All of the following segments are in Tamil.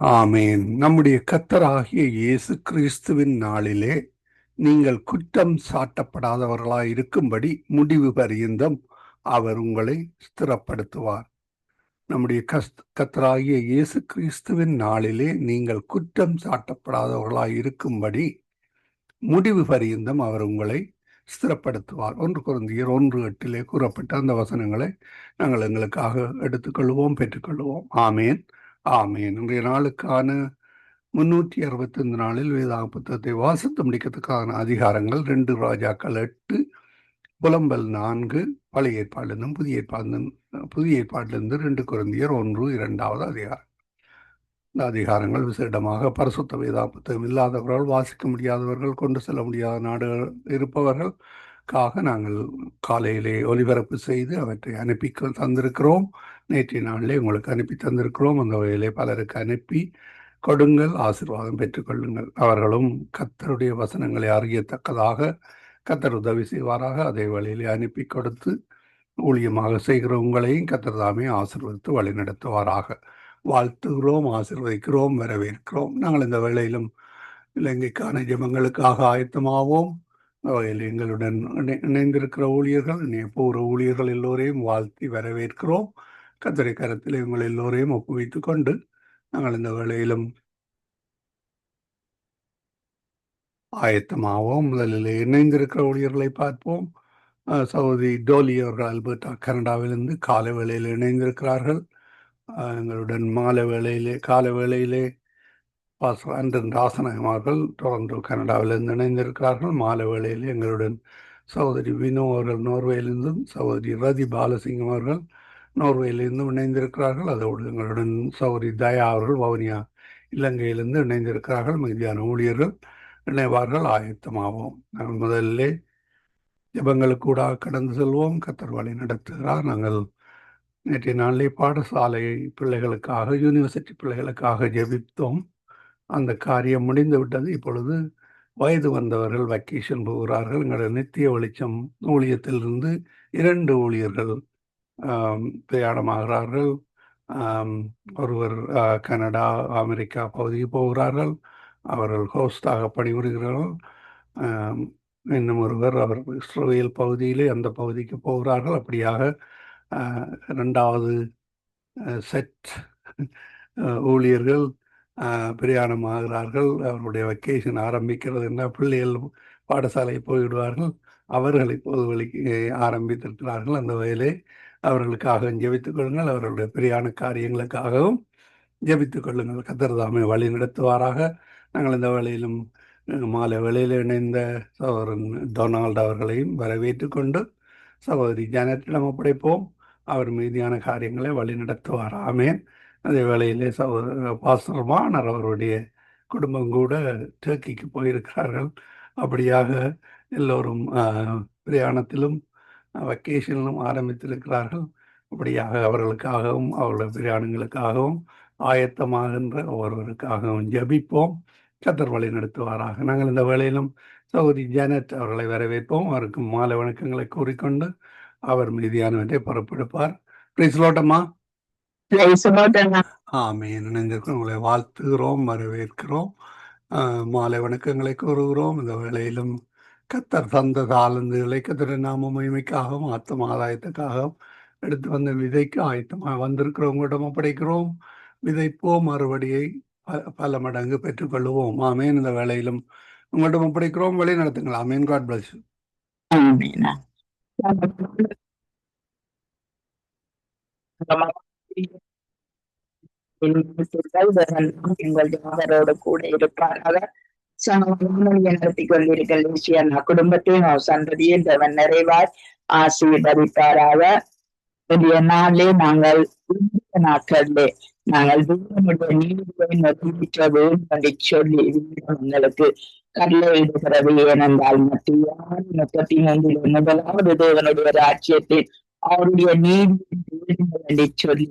ஆமேன். நம்முடைய கர்த்தராகிய இயேசு கிறிஸ்துவின் நாளிலே நீங்கள் குற்றம் சாட்டப்படாதவர்களாய் இருக்கும்படி முடிவு பரியந்தம் அவர் உங்களை ஸ்திரப்படுத்துவார். நம்முடைய கர்த்தராகிய இயேசு கிறிஸ்துவின் நாளிலே நீங்கள் குற்றம் சாட்டப்படாதவர்களாய் இருக்கும்படி முடிவு பரியந்தம் அவர் உங்களை ஸ்திரப்படுத்துவார். 1 கொரிந்தியர் 1:8 கூறப்பட்ட அந்த வசனங்களை நாங்கள் எங்களுக்காக எடுத்துக்கொள்வோம், பெற்றுக்கொள்வோம். ஆமேன், ஆமேன். இன்றைய நாளுக்கான 365 நாளில் வேதாக புத்தகத்தை வாசித்து முடிக்கிறதுக்கான அதிகாரங்கள் 2 ராஜாக்கள் 8, புலம்பல் 4, பழைய ஏற்பாடிலிருந்தும் புதிய ஏற்பாட்டிலிருந்து 2 கொரிந்தியர் 1, 2வது அதிகாரம். இந்த அதிகாரங்கள் விசேடமாக பரிசுத்த வேதா புத்தகம் இல்லாதவர்கள், வாசிக்க முடியாதவர்கள், கொண்டு செல்ல முடியாத நாடுகள் இருப்பவர்களுக்காக நாங்கள் காலையிலே ஒலிபரப்பு செய்து அவற்றை அனுப்பி தந்திருக்கிறோம். நேற்றைய நாளிலே உங்களுக்கு அனுப்பி தந்திருக்கிறோம். அந்த வகையிலே பலருக்கு அனுப்பி கொடுங்கள், ஆசீர்வாதம் பெற்றுக்கொள்ளுங்கள். அவர்களும் கர்த்தருடைய வசனங்களை அறியத்தக்கதாக கர்த்தர் உதவி செய்வாராக. அதே வழியிலே அனுப்பி கொடுத்து ஊழியமாக செய்கிற உங்களையும் கர்த்தர் தாமே ஆசீர்வதித்து வழி நடத்துவாராக. வாழ்த்துகிறோம், ஆசீர்வதிக்கிறோம், வரவேற்கிறோம். நாங்கள் இந்த வேளையிலும் இலங்கைக்கான ஜெபங்களுக்காக ஆயத்தமாவோம். வகையில் எங்களுடன் இணைந்திருக்கிற ஊழியர்கள், பூர்வ ஊழியர்கள் எல்லோரையும் வாழ்த்தி வரவேற்கிறோம். கர்த்தரை கரத்தில் உங்கள் எல்லோரையும் ஒப்புவித்துக் கொண்டு நாங்கள் இந்த வேளையிலும் ஆயத்தமாவோம். முதலில் இணைந்திருக்கிற ஊழியர்களை பார்ப்போம். சகோதரி டோலி அவர்கள் அல்பர்டா கனடாவிலிருந்து காலை வேளையில் இணைந்திருக்கிறார்கள். எங்களுடன் காலை வேளையிலே பாஸ்டர் ஆண்டன் ராசநாயகம் அவர்கள் டொரண்டோ கனடாவிலிருந்து இணைந்திருக்கிறார்கள். மாலை வேளையிலே எங்களுடன் சகோதரி வினோ அவர்கள் நோர்வேலிருந்தும், சகோதரி ரதி பாலசிங்கம் அவர்கள் நோர்வேலிருந்தும் இணைந்திருக்கிறார்கள். அதோடு எங்களுடன் சகோதரி தயா அவர்கள் வவுனியா இலங்கையிலிருந்து இணைந்திருக்கிறார்கள். மீதியான ஊழியர்கள் இணைவார்கள். ஆயத்தமாவோம். நாங்கள் முதலிலே ஜெபங்களுக்கு கூட கடந்து செல்வோம். கர்த்தர் வழி நடத்துகிறார். நாங்கள் நேற்றைய நாளிலே பாடசாலை பிள்ளைகளுக்காக, யூனிவர்சிட்டி பிள்ளைகளுக்காக ஜெபித்தோம். அந்த காரியம் முடிந்து விட்டது. இப்பொழுது வயது வந்தவர்கள் வெக்கேஷன் போகிறார்கள். எங்களுடைய நித்திய வெளிச்சம் ஊழியத்திலிருந்து 2 ஊழியர்கள் பிரயாணமாகிறார்கள். ஒருவர் கனடா, அமெரிக்கா பகுதிக்கு போகிறார்கள். அவர்கள் ஹோஸ்டாக பணிபுரிகிறார்கள். இன்னும் ஒருவர் அவர் இஸ்ரேல் பகுதியிலே அந்த பகுதிக்கு போகிறார்கள். அப்படியாக 2வது செட் ஊழியர்கள் பிரயாணமாகிறார்கள். அவருடைய வெக்கேஷன் ஆரம்பிக்கிறது என்ன, பிள்ளைகள் பாடசாலை போய்விடுவார்கள். அவர்கள் இப்போது வழிக்கு ஆரம்பித்திருக்கிறார்கள். அந்த வகையிலே அவர்களுக்காக ஜெபித்துக் கொள்ளுங்கள். அவர்களுடைய பிரயாண காரியங்களுக்காகவும் ஜெபித்துக் கொள்ளுங்கள். கர்த்தர் தாமே வழி நடத்துவாராக. நாங்கள் இந்த வேளையிலும் மாலை வேளையில் இணைந்த சகோதரன் டொனால்டு அவர்களையும் வரவேற்று கொண்டு சகோதரி ஜானட்டிடம் ஒப்படைப்போம். அவர் மீதியான காரியங்களை வழி நடத்துவார். ஆமேன். அதே வேளையிலே பாஸ்டர் வானர் அவருடைய குடும்பம் கூட டர்க்கிக்கு போயிருக்கிறார்கள். அப்படியாக எல்லோரும் பிரயாணத்திலும் வெக்கேஷனிலும் ஆரம்பித்திருக்கிறார்கள். அப்படியாக அவர்களுக்காகவும் அவர்களுடைய பிரயாணங்களுக்காகவும் ஆயத்தமாகின்ற ஒவ்வொருவருக்காகவும் ஜெபிப்போம். கர்த்தர் வழி நடத்துவாராக. நாங்கள் இந்த வேளையிலும் சகோதரி ஜானட் அவர்களை வரவேற்போம். அவருக்கு மாலை வணக்கங்களை கூறிக்கொண்டு அவர் மீதியானவற்றை பொறுப்பெடுப்பார். பிரைஸ்லோட்டம்மா. ஆமேன். இணைந்திருக்கிறோம். உங்களை வாழ்த்துகிறோம், வரவேற்கிறோம், மாலை வணக்கங்களை கூறுகிறோம். இந்த வேளையிலும் கர்த்தர் தந்த தாளந்துகளை கர்த்தர் நாம மகிமைக்காகவும் ஆத்தும ஆதாயத்துக்காகவும் எடுத்து வந்த விதைக்கு ஆயத்தமாக வந்திருக்கிறவங்களிடம் ஒப்படைக்கிறோம். விதைப்போம், மறுபடியை பல மடங்கு பெற்றுக்கொள்வோம். ஆமேன். இந்த வேளையிலும் உங்களிடம் ஒப்படைக்கிறோம். வழி நடத்துங்கள். ஆமேன். God bless you. எங்களோட கூட இருப்பாராக. நடத்தி கொண்டிருக்கிற குடும்பத்தையும் சந்ததியில் தேவன் நிறைவாய் ஆசீர்வதிப்பாராக. இன்றைய நாளே நாங்கள் நாட்களிலே நாங்கள் தேவனுடைய நீதியை நிறைவேற்ற வேண்டும் என்று சொல்லி எங்களுக்கு கட்டளையிடுகிறது. ஏனென்றால் மத்திய 33 முதலாவது தேவனுடைய ராஜ்யத்தில் அவருடைய நீதியை என்று சொல்லி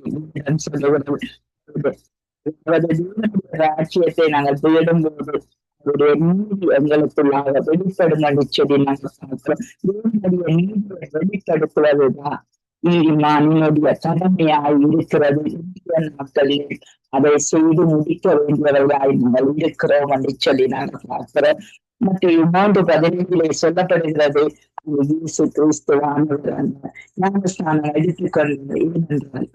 சொல்லுவது தேவனுடைய ராஜ்யத்தை நாங்கள் தேடும்போது அவருடைய நீதி எங்களுக்குள்ளாக வெளிப்படும் என்று சொல்லி நாங்கள் பார்க்கிறோம். தேவனுடைய நீதியை வெளிப்படுத்துவதுதான் நீதிமானுடைய கடமையாய் இருக்கிறது. இந்திய நாட்களில் அதை செய்து முடிக்க வேண்டியவர்களாய் நாங்கள் இருக்கிறோம் என்று சொல்லி நாங்கள் பார்க்கிறோம். மத்திய 3:15 சொல்லப்படுகிறது, அந்த இயேசு கிறிஸ்துவானவர் அந்த ஞானஸ்நானம் எடுத்துக்கொண்டு ஏனென்றால்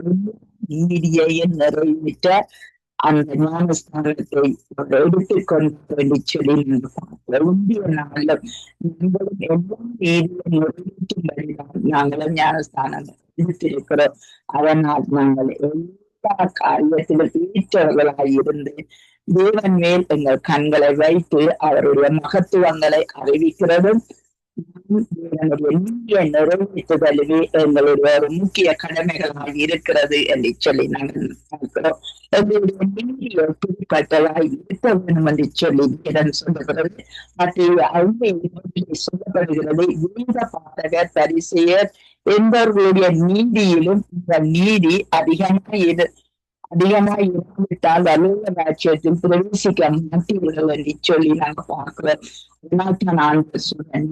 நீதியையும் நிறைவேற்ற அந்த ஞானஸ்தானத்தை எடுத்துக்கொண்டு என்று சொல்லி நாங்கள் பார்க்கிறோம். இந்திய நாளில் நம்மளும் எவ்வளவு நீதியை நிறைவேற்றும்படிதான் நாங்களும் ஞானஸ்தானம் எடுத்திருக்கிறோம். அதனால் நாங்கள் எல்லா காரியத்திலும் ஏற்றவர்களாய் இருந்து தேவன் மேல் எங்கள் கண்களை வைத்து அவருடைய மகத்துவங்களை அறிவிக்கிறதும் தேவனுடைய நீதியை நிறைவேற்றுதலுமே எங்களுடைய ஒரு முக்கிய கடமைகளாக இருக்கிறது என்று சொல்லி நாங்கள் பார்க்கிறோம். எங்களுடைய நீதி எப்படிப்பட்டதாய் இருக்க வேண்டும் என்று சொல்லி இடம் சொல்லப்படுகிறது. மற்ற அவுமையை சொல்லப்படுகிறது, வேத பாடகர் பரிசேயர் என்பவர்களுடைய நீதியிலும் இந்த நீதி அதிகமாய் இராவிட்டால் அலுவல ராஜ்யத்தில் பிரவேசிக்க மாட்டீர்கள் என்று சொல்லி நாங்க பார்க்கிறோம். அதனால்தான் ஆண்டவர் சொல்றேன்,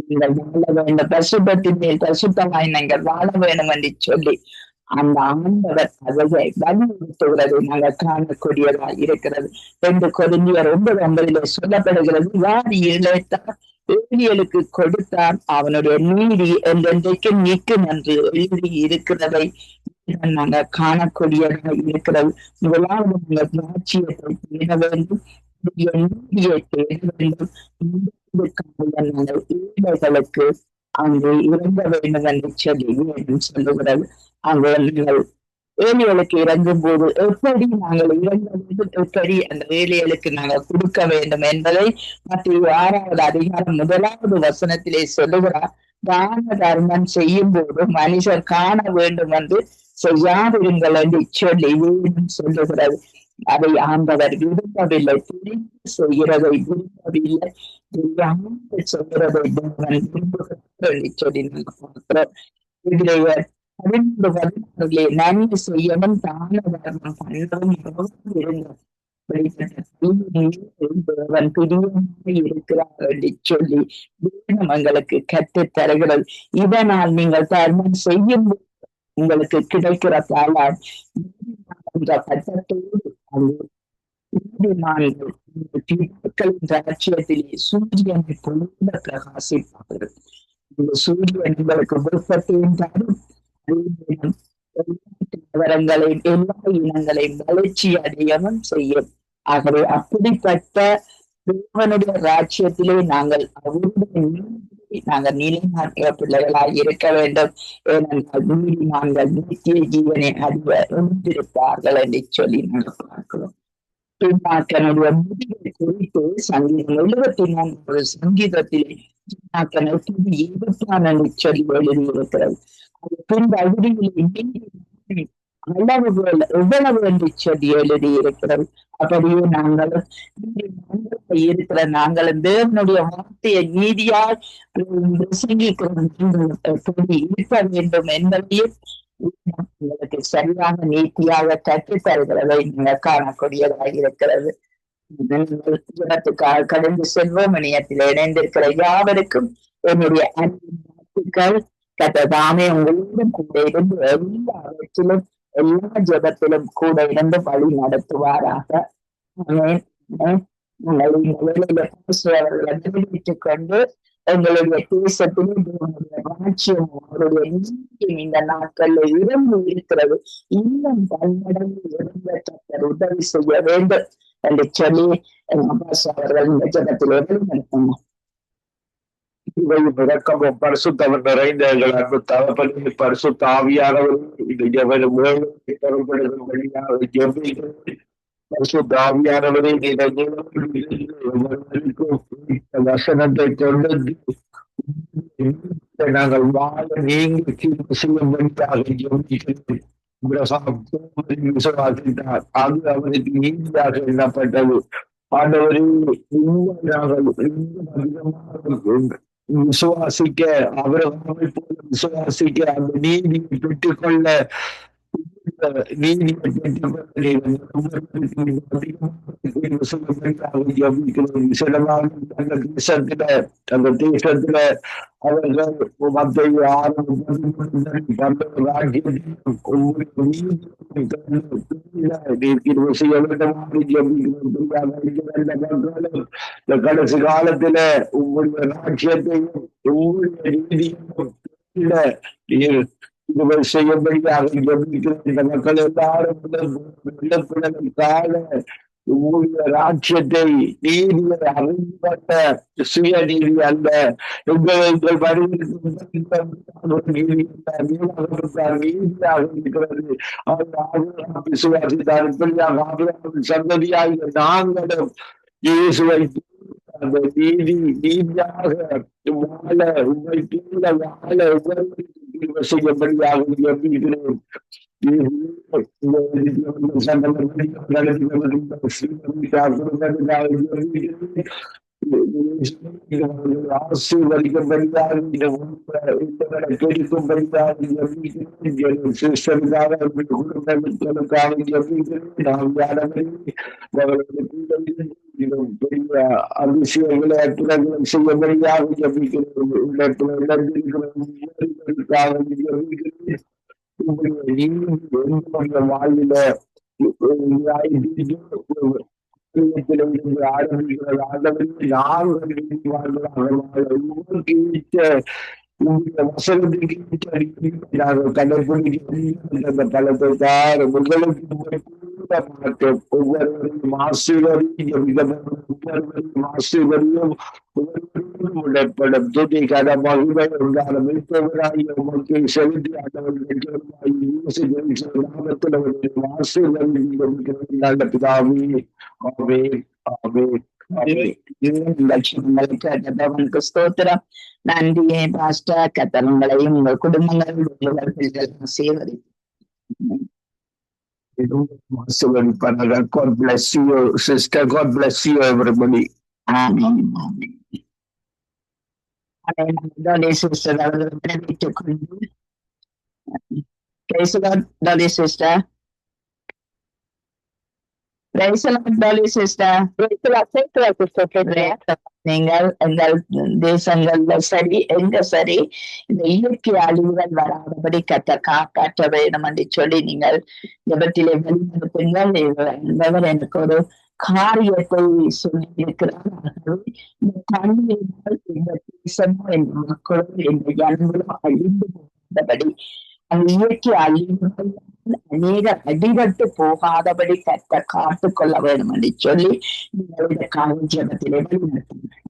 நீங்கள் வாழ வேண்டும், பசுபத்தின் மேல் பசுத்தமாய் நீங்கள் வாழ வேண்டும் என்று சொல்லி அந்த ஆண்டவர் அதை வலியுறுத்துகிறது நாங்கள் காணக்கூடியதாக இருக்கிறது. 2 கொரிந்தியர் 9:9 சொல்லப்படுகிறது, யார் இழைத்தார் ஏழியலுக்கு கொடுத்தான் அவனுடைய நீதி என்றென்றைக்கு நிற்கும் என்று எழுதி இருக்கிறதை நாங்கள் காணக்கூடியதாக இருக்கிறது. முதலாவது நாங்கள் ராஜ்யத்தை தேட வேண்டும், நீதியை தேட வேண்டும். நாங்கள் ஏழைகளுக்கு அங்கு இறங்க வேண்டும் என்று சொல்லி வேணும் சொல்லுகிறது. அங்கு நீங்கள் ஏழைகளுக்கு இறங்கும் போது எப்படி நாங்கள் இறங்க வேண்டும், எப்படி அந்த ஏழைகளுக்கு நாங்கள் கொடுக்க வேண்டும் என்பதை மத்திய 6வது அதிகாரம் 1வது வசனத்திலே சொல்லுகிறார். தான தர்மம் செய்யும் போது மனுஷர் காண வேண்டும் என்று செய்யாதிருங்கள் என்று சொல்லி வேணும் சொல்லுகிறது. அதை ஆண்டவர் விரும்பவில்லை, தெரிந்து செய்கிறதை விரும்பவில்லை, தெரியாமல் செய்கிறதை விரும்புகிறார் சொல்லி நாங்கள் பார்க்கிறோம். இதிலேயே 13 நன்மை செய்யவும் தான தர்மம் பண்ணவும் இருந்தோம். தேவன் பிரியமாக இருக்கிறார் என்று சொல்லி வேதம் எங்களுக்கு கற்றுத் தருகிறது. இதனால் நீங்கள் தர்மம் செய்யும் உங்களுக்கு கிடைக்கிற பலன் என்ற பட்டத்தோடு நீதிமான்களின் ராஜ்யத்திலே சூரியனை பொழுது பிரகாசிப்பார்கள். இந்த சூரியன் உங்களுக்கு விருப்பத்தையும் தரும், நகரங்களையும் எல்லா இனங்களையும் வளர்ச்சி அடையவும் செய்யும். ஆகவே அப்படிப்பட்ட தேவனுடைய ராஜ்யத்திலே நாங்கள் அவருடைய நாங்கள் நீதிமான்க பிள்ளைகளாய் இருக்க வேண்டும். ஏனென்றால் நீதிமான்கள் நித்திய ஜீவனை அறிந்திருப்பார்கள் என்று சொல்லி நாங்கள் பார்க்கிறோம். பின்னாக்கனுடைய முடிவை குறித்து சங்கீதம் 73 சங்கீதத்திலே பின்னாக்கனை 26 சொல்லி எழுதியிருக்கிறது. அது பின் அகுதியிலே அளவுகள் எவ்வளவு என்று சொல்லி எழுதியிருக்கிறது. அப்படியே நாங்களும் இருக்கிற நாங்களும் தேவனுடைய வார்த்தையை நீதியால் பிரசங்கிக்கிறோம் இருக்க வேண்டும் என்பதையும் உங்களுக்கு சரியான நீதியாக கற்றுத் தருகிறதை நீங்கள் காணக்கூடியதாக இருக்கிறது. இடத்துக்காக கடந்து செல்வோம். இணையத்தில் இணைந்திருக்கிற யாவருக்கும் என்னுடைய அன்பின் வாழ்த்துக்கள். கத்ததாமே உங்களோடும் கூட இருந்து எல்லாவற்றிலும் எல்லா ஜபத்திலும் கூட இருந்து வழி நடத்துவாராக. அவர்களை நிறைவேற்றிக் கொண்டு எங்களுடைய தேசத்திலும் ராஜ்யம் அவருடைய நீதியும் இந்த நாட்களில் இறந்து இருக்கிறது. இன்னும் பன்மடங்கு இறந்த உதவி செய்ய வேண்டும் என்று சொல்லி அவர்கள் இந்த ஜபத்தில் நடத்தணும். இறக்கமும் பரிசுத்தவர் நிறைந்த எங்கள் அன்பு தகப்பனே, பரிசுத்த ஆவியானவர்கள் பரிசுத்த ஆவியானவரை வசனத்தை கொண்டு நாங்கள் வாழ நீங்க செய்யும்படியாக விசுவாசித்தார். அது அவருக்கு நீதியாக எண்ணப்பட்டது. ஆண்டவரே, நாங்கள் அதிகமாக விசுவாசிக்க அவரை போல விசுவாசிக்க அந்த நீதியை பெற்றுக்கொள்ள நீதியை சிலவாக அந்த தேசத்துல அவர்கள் மத்திய 6 செய்ய வேண்டும். கடைசி காலத்துல உங்களுடைய ராஜ்யத்தையும் உங்களுடைய நீதியும் இதுவரை செய்யும்படியாக இந்த மக்கள் எல்லாரும் கால உங்களுடைய ராஜ்யத்தை நீதியை அறிந்துபட்ட சுய நீதி அல்ல. எங்கள் நீதியாக இருக்கிறது. விசுவாசித்தார். இப்படியாக சந்ததியாக நாங்களும் இயேசுவை அந்த நீதியாக வாழ உங்களை கீழே வாழ செய்யும்படியாக நம்புகிறேன். ஆசீர்வதிக்கும்படியாக கேட்கும்படியாக பெரிய அதிசயங்களை அற்புதங்களை செய்யும்படியாக வாழ்வில ஒவ்வொருவரையும் ஆசீர்வதியும் உடற்படும் துணி கத மகிமை உண்டான உமக்கு செலுத்தி நல்ல பிதாவே. லட்சங்களுக்கு ஸ்தோத்திரம். நன்றியே பாஸ்டர். கத்தனங்களையும் உங்கள் குடும்பங்கள் சேவரி. God bless you, sister. God bless you, everybody. Amen. Sister, praise the Lord, Dolly sister. Praise the Lord, Dolly sister. நீங்கள் எங்கள் தேசங்கள்ல சரி எங்க சரி இந்த இயற்கை அழிவுகள் வராதபடி காப்பாற்ற வேண்டும் என்று சொல்லி நீங்கள் ஜெபத்திலே வழிநடத்துங்கள். எனக்கு ஒரு காரியத்தை சொல்லி இருக்கிறார்கள். இந்த தண்ணீர்கள் இந்த தேசமும் இந்த மக்களும் இந்த ஜனங்களும் அழிந்து போகாதபடி அந்த இயற்கை அழிவுகள் அநேக அடிபட்டு போகாதபடி காத்துக் கொள்ள வேண்டும் என்று சொல்லி நீங்களுடைய காலை ஜெபத்திலே வழிநடத்துங்கள்.